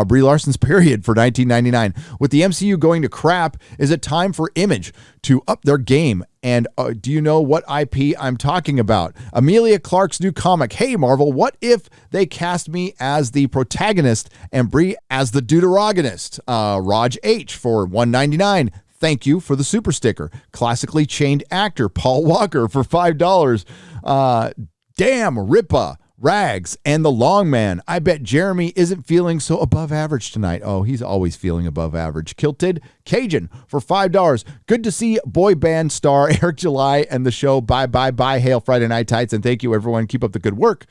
Brie Larson's Period for $19.99. With the MCU going to crap, is it time for Image to up their game? And do you know what IP I'm talking about? Amelia Clark's new comic. Hey, Marvel, what if they cast me as the protagonist and Brie as the deuteragonist? Raj H for $1.99. Thank you for the super sticker. Classically chained actor Paul Walker for $5. Damn, Ripa, Rags, and the Long Man. I bet Jeremy isn't feeling so above average tonight. Oh, he's always feeling above average. Kilted Cajun for $5. Good to see boy band star Eric July and the show. Bye, bye, bye. Hail Friday Night Tights. And thank you, everyone. Keep up the good work.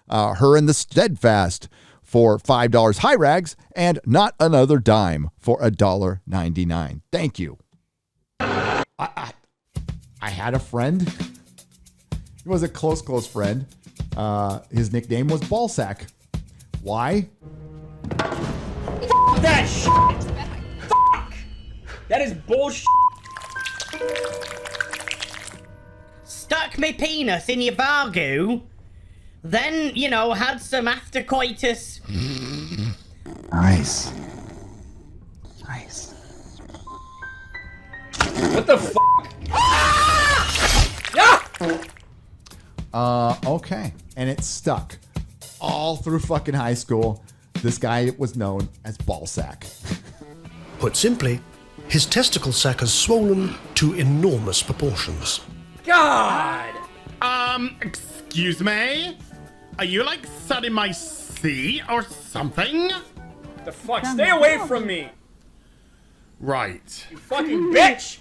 Her and the Steadfast for $5. Hi, Rags. And Not Another Dime for $1.99. Thank you. I had a friend. He was a close friend. His nickname was Ballsack. Why? That shit! Fuck! That is bullshit! Stuck my penis in your vargu, then, had some after coitus. Nice. What the fuck? Okay. And it stuck all through fucking high school. This guy was known as Ballsack. Put simply, his testicle sack has swollen to enormous proportions. God! Excuse me? Are you like sucking my C or something? The fuck? Stay away from me! Right. You fucking bitch!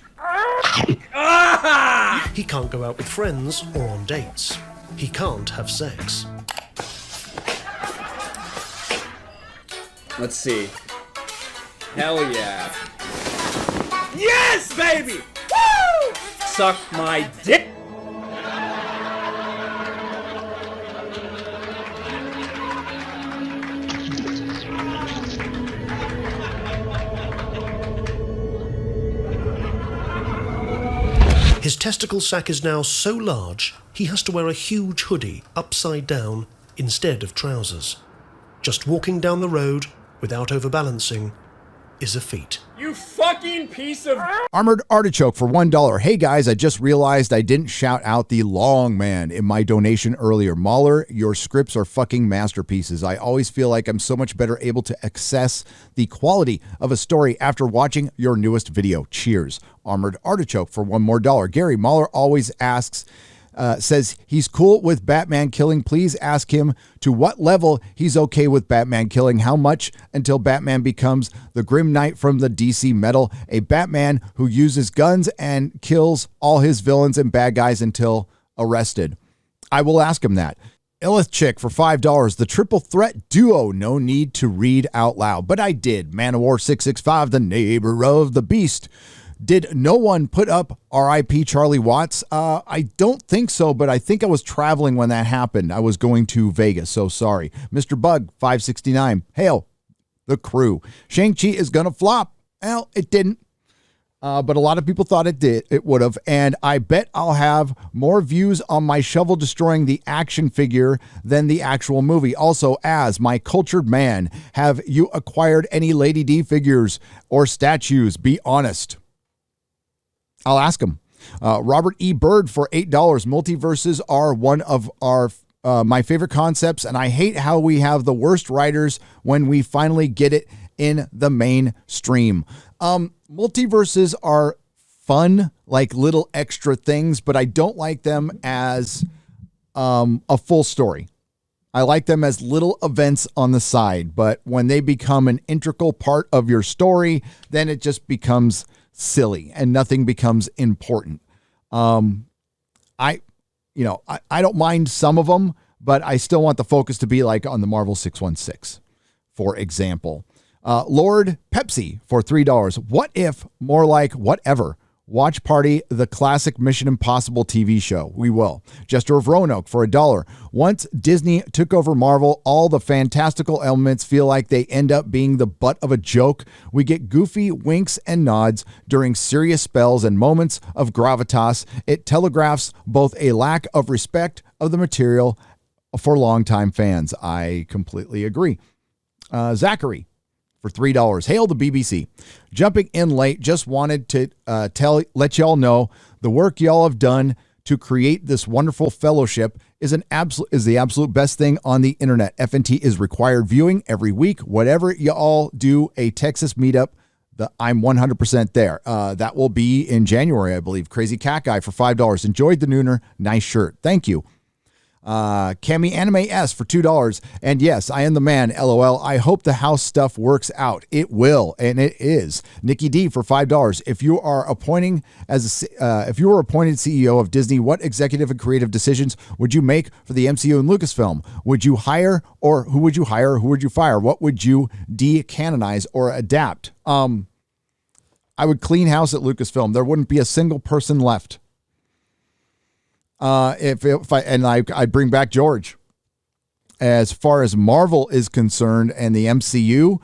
He can't go out with friends or on dates. He can't have sex. Let's see. Hell yeah. Yes, baby! Woo! Suck my dick! His testicle sack is now so large, he has to wear a huge hoodie upside down instead of trousers. Just walking down the road without overbalancing is a feat. You fucking piece of... Armored Artichoke for $1. Hey guys, I just realized I didn't shout out the long man in my donation earlier. Mahler, your scripts are fucking masterpieces. I always feel like I'm so much better able to access the quality of a story after watching your newest video. Cheers. Armored Artichoke for $1 more. Gary, Mahler always says he's cool with Batman killing. Please ask him to what level he's okay with Batman killing. How much until Batman becomes the Grim Knight from the DC Metal, a Batman who uses guns and kills all his villains and bad guys until arrested. I will ask him that. Illith Chick for $5. The triple threat duo. No need to read out loud, but I did. Man of War 665, the neighbor of the beast. Did no one put up R.I.P. Charlie Watts? I don't think so, but I think I was traveling when that happened. I was going to Vegas, so sorry. Mr. Bug, 569. Hail, the crew. Shang-Chi is going to flop. Well, it didn't. But a lot of people thought it did. It would have. And I bet I'll have more views on my shovel destroying the action figure than the actual movie. Also, as my cultured man, have you acquired any Lady D figures or statues? Be honest. I'll ask him. Robert E. Bird for $8. Multiverses are one of our my favorite concepts, and I hate how we have the worst writers when we finally get it in the mainstream. Multiverses are fun, like little extra things, but I don't like them as a full story. I like them as little events on the side, but when they become an integral part of your story, then it just becomes silly and nothing becomes important. I don't mind some of them, but I still want the focus to be like on the Marvel 616, for example. Lord Pepsi for $3. What if more like whatever? Watch Party, the classic Mission Impossible TV show. We will. Jester of Roanoke for $1. Once Disney took over Marvel, all the fantastical elements feel like they end up being the butt of a joke. We get goofy winks and nods during serious spells and moments of gravitas. It telegraphs both a lack of respect of the material for longtime fans. I completely agree. Zachary for $3. Hail the BBC. Jumping in late, just wanted to let y'all know the work y'all have done to create this wonderful fellowship is the absolute best thing on the internet. FNT is required viewing every week. Whatever y'all do, a Texas meetup, I'm 100% there. That will be in January, I believe. Crazy Cat Guy for $5. Enjoyed the nooner. Nice shirt. Thank you. Cami Anime S for $2. And yes, I am the man. LOL. I hope the house stuff works out. It will, and it is. Nikki D for $5. If you are appointed CEO of Disney, what executive and creative decisions would you make for the MCU and Lucasfilm? Would you hire, or who would you hire? Who would you fire? What would you decanonize or adapt? I would clean house at Lucasfilm. There wouldn't be a single person left. I'd bring back George. As far as Marvel is concerned and the MCU,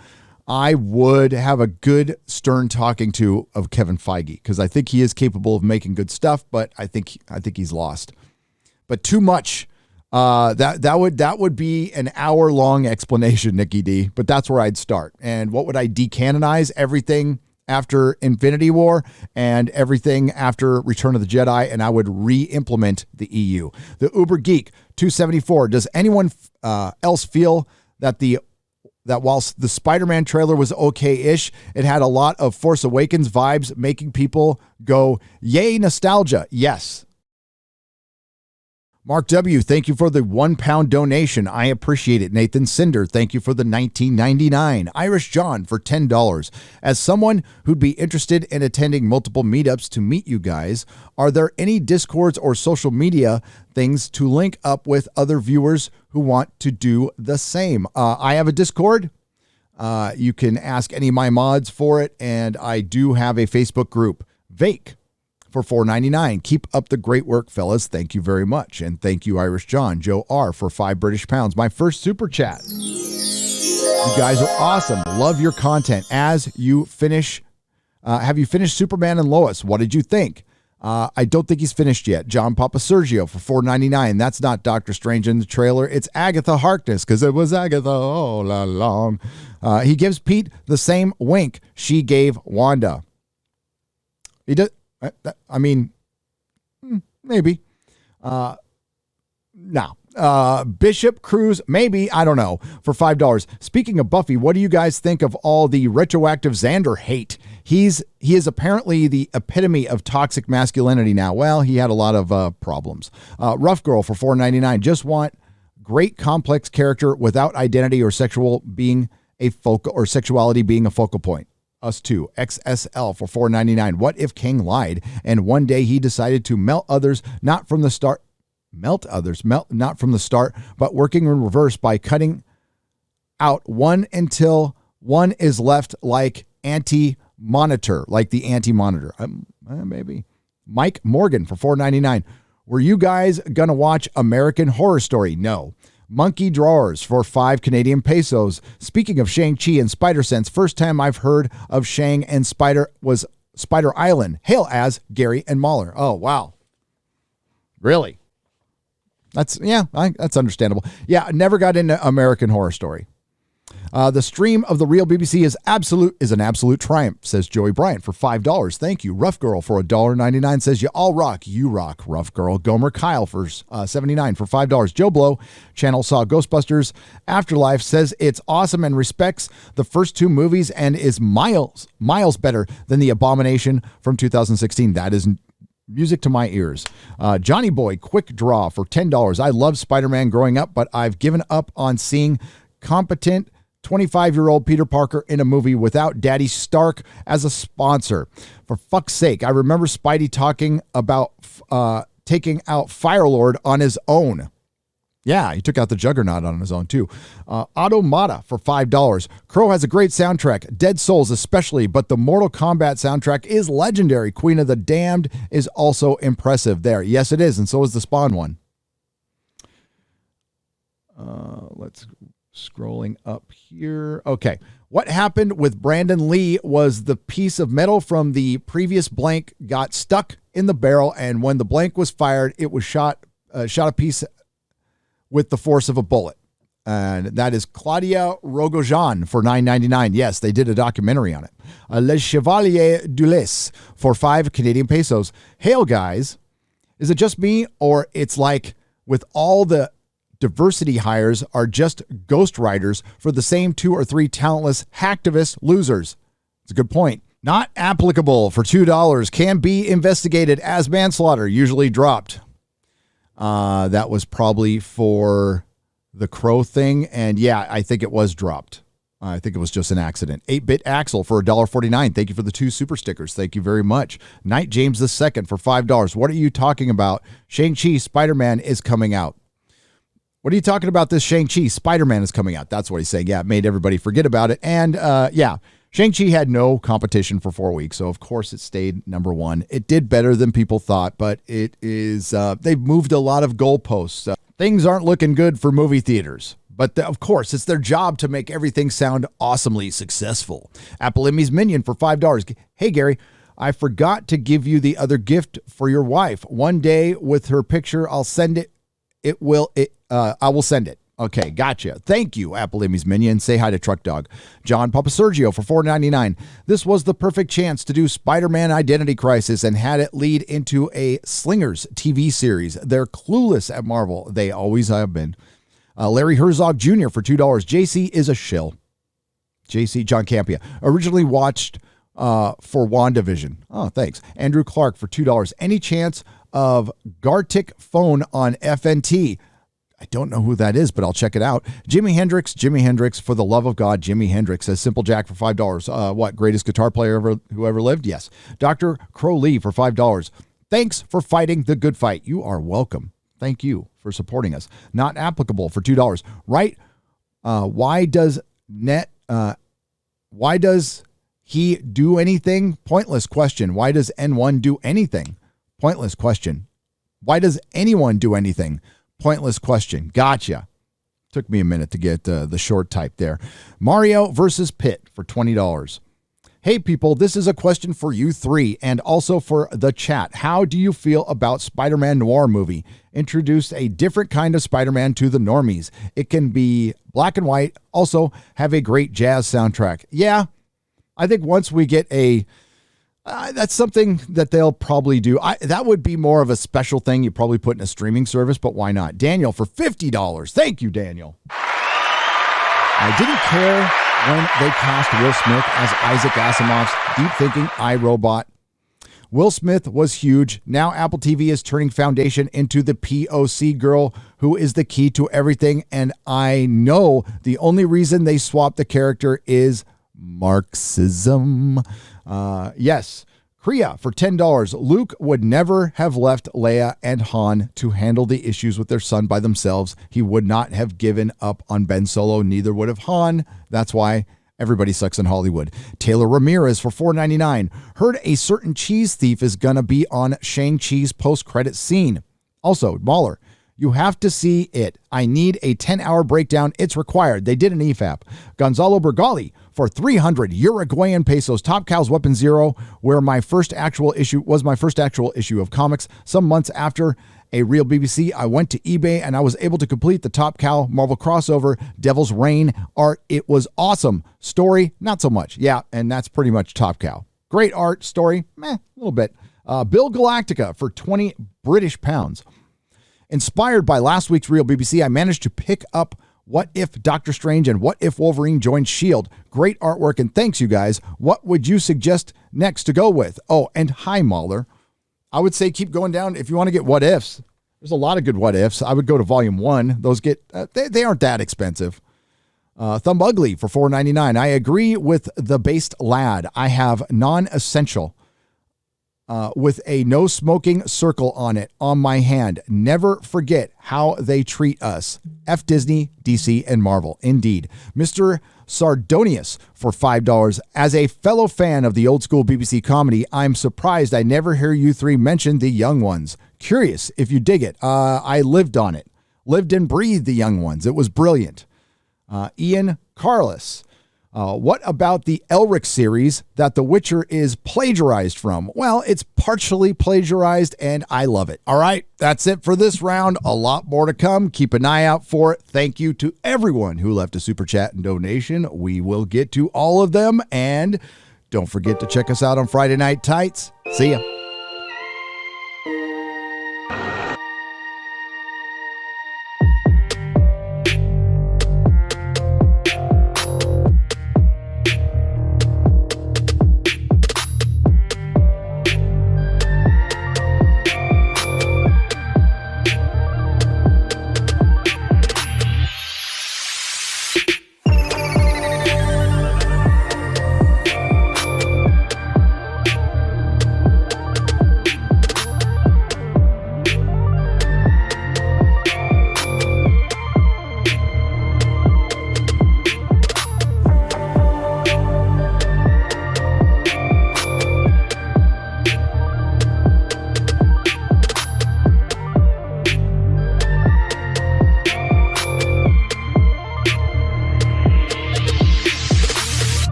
I would have a good stern talking to of Kevin Feige, because I think he is capable of making good stuff, but I think he's lost. But too much. That would be an hour-long explanation, Nikki D. But that's where I'd start. And what would I decanonize? Everything after Infinity War and everything after Return of the Jedi, and I would re-implement the EU. The Uber Geek 274. Does anyone else feel that whilst the Spider-Man trailer was okay-ish, it had a lot of Force Awakens vibes, making people go, yay, nostalgia? Yes. Mark W., thank you for the £1 donation. I appreciate it. Nathan Cinder, thank you for the $19.99. Irish John for $10. As someone who'd be interested in attending multiple meetups to meet you guys, are there any Discords or social media things to link up with other viewers who want to do the same? I have a Discord. You can ask any of my mods for it, and I do have a Facebook group. Vake for $4.99. Keep up the great work, fellas. Thank you very much. And thank you, Irish John. Joe R. for £5 My first super chat. You guys are awesome. Love your content. As you finish, have you finished Superman and Lois? What did you think? I don't think he's finished yet. John Papa Sergio for $4.99. That's not Doctor Strange in the trailer. It's Agatha Harkness, because it was Agatha all along. He gives Pete the same wink she gave Wanda. He does. I mean, maybe. No. Bishop Cruz, maybe, I don't know, for $5. Speaking of Buffy, what do you guys think of all the retroactive Xander hate? He is apparently the epitome of toxic masculinity now. Well, he had a lot of problems. Rough Girl for $4.99. Just want great complex character without identity or sexuality being a focal point. Us too. XSL for $4.99. What if King lied and one day he decided to melt others not from the start, but working in reverse by cutting out one until one is left like the anti-monitor. Maybe. Mike Morgan for $4.99. Were you guys gonna watch American Horror Story? No. Monkey Drawers for 5 Canadian pesos. Speaking of Shang-Chi and Spider-Sense, first time I've heard of Shang and Spider was Spider Island. Hail as Gary and Mahler. Oh, wow. Really? That's understandable. Yeah, never got into American Horror Story. The stream of the real BBC is an absolute triumph, says Joey Bryant for $5. Thank you. Rough Girl for $1.99 says you all rock. You rock, Rough Girl. Gomer Kyle for $79 for $5. Joe Blow, channel saw Ghostbusters Afterlife, says it's awesome and respects the first 2 movies and is miles better than The Abomination from 2016. That is music to my ears. Johnny Boy, quick draw for $10. I loved Spider-Man growing up, but I've given up on seeing competent 25-year-old Peter Parker in a movie without Daddy Stark as a sponsor. For fuck's sake, I remember Spidey talking about taking out Firelord on his own. Yeah, he took out the Juggernaut on his own, too. Automata for $5. Crow has a great soundtrack, Dead Souls especially, but the Mortal Kombat soundtrack is legendary. Queen of the Damned is also impressive there. Yes, it is, and so is the Spawn one. Let's scrolling up here. Okay. What happened with Brandon Lee was the piece of metal from the previous blank got stuck in the barrel, and when the blank was fired, it was shot a piece with the force of a bullet. And that is Claudia Rogojan for $9.99. Yes, they did a documentary on it. Le Chevalier du Lys for 5 Canadian pesos. Hail, guys. Is it just me, or it's like with all the diversity hires are just ghostwriters for the same 2 or 3 talentless hacktivist losers? It's a good point. Not applicable for $2. Can be investigated as manslaughter, usually dropped. That was probably for the Crow thing. And yeah, I think it was dropped. I think it was just an accident. 8-Bit Axel for $1.49. Thank you for the 2 super stickers. Thank you very much. Knight James II for $5. What are you talking about? Shang-Chi Spider-Man is coming out. What are you talking about? This Shang-Chi Spider-Man is coming out. That's what he's saying. Yeah, it made everybody forget about it. And yeah, Shang-Chi had no competition for 4 weeks. So, of course, it stayed number 1. It did better than people thought, but it is they've moved a lot of goalposts. Things aren't looking good for movie theaters. But, of course, it's their job to make everything sound awesomely successful. Appalimi's Minion for $5. Hey, Gary, I forgot to give you the other gift for your wife. One day with her picture, I'll send it. I will send it. Okay, gotcha. Thank you, Appalimi's Minion. Say hi to Truck Dog. John Papa Sergio for $4.99. This was the perfect chance to do Spider-Man Identity Crisis and had it lead into a Slingers TV series. They're clueless at Marvel. They always have been. Larry Herzog Jr. for $2. JC is a shill. JC, John Campia. Originally watched for WandaVision. Oh, thanks. Andrew Clark for $2. Any chance of Gartic Phone on FNT? I don't know who that is, but I'll check it out. Jimi Hendrix, for the love of God, Jimi Hendrix, says Simple Jack for $5. What, greatest guitar player who ever lived? Yes. Dr. Crowley for $5. Thanks for fighting the good fight. You are welcome. Thank you for supporting us. Not applicable for $2. Right? Why does he do anything? Pointless question. Why does N1 do anything? Pointless question. Why does anyone do anything? Pointless question. Gotcha. Took me a minute to get the short type there. Mario versus Pitt for $20. Hey people, this is a question for you three and also for the chat. How do you feel about Spider-Man Noir movie? Introduced a different kind of Spider-Man to the normies. It can be black and white, also have a great jazz soundtrack. Yeah, I think once we get that's something that they'll probably do. That would be more of a special thing you probably put in a streaming service, but why not? Daniel for $50. Thank you, Daniel. I didn't care when they cast Will Smith as Isaac Asimov's deep-thinking iRobot. Will Smith was huge. Now Apple TV is turning Foundation into the POC girl who is the key to everything, and I know the only reason they swapped the character is Marxism. Yes. Kriya for $10. Luke would never have left Leia and Han to handle the issues with their son by themselves. He would not have given up on Ben Solo. Neither would have Han. That's why everybody sucks in Hollywood. Taylor Ramirez for $4.99. Heard a certain cheese thief is going to be on Shang-Chi's post-credit scene. Also, Mahler, you have to see it. I need a 10-hour breakdown. It's required. They did an EFAP. Gonzalo Bergali for 300 Uruguayan pesos. Top Cow's Weapon Zero, where my first actual issue of comics. Some months after a real BBC, I went to eBay and I was able to complete the Top Cow Marvel crossover Devil's Reign art. It was awesome. Story, not so much. Yeah, and that's pretty much Top Cow. Great art, story, a little bit. Bill Galactica for 20 British pounds. Inspired by last week's Real BBC, I managed to pick up What If Doctor Strange and What If Wolverine joined S.H.I.E.L.D. Great artwork, and thanks, you guys. What would you suggest next to go with? Oh, and hi, Mahler. I would say keep going down if you want to get What Ifs. There's a lot of good What Ifs. I would go to Volume 1. Those get, they aren't that expensive. Thumb Ugly for $4.99. I agree with the based lad. I have non-essential with a no smoking circle on it on my hand. Never forget how they treat us. F Disney, DC, and Marvel. Indeed. Mr. Sardonius for $5. As a fellow fan of the old school BBC comedy, I'm surprised I never hear you three mention The Young Ones. Curious if you dig it. I lived on it. Lived and breathed The Young Ones. It was brilliant. Ian Carlos. What about the Elric series that The Witcher is plagiarized from? Well, it's partially plagiarized, and I love it. All right, that's it for this round. A lot more to come. Keep an eye out for it. Thank you to everyone who left a super chat and donation. We will get to all of them, and don't forget to check us out on Friday Night Tights. See ya.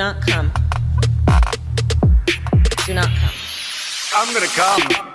not come. Do not come. I'm gonna come.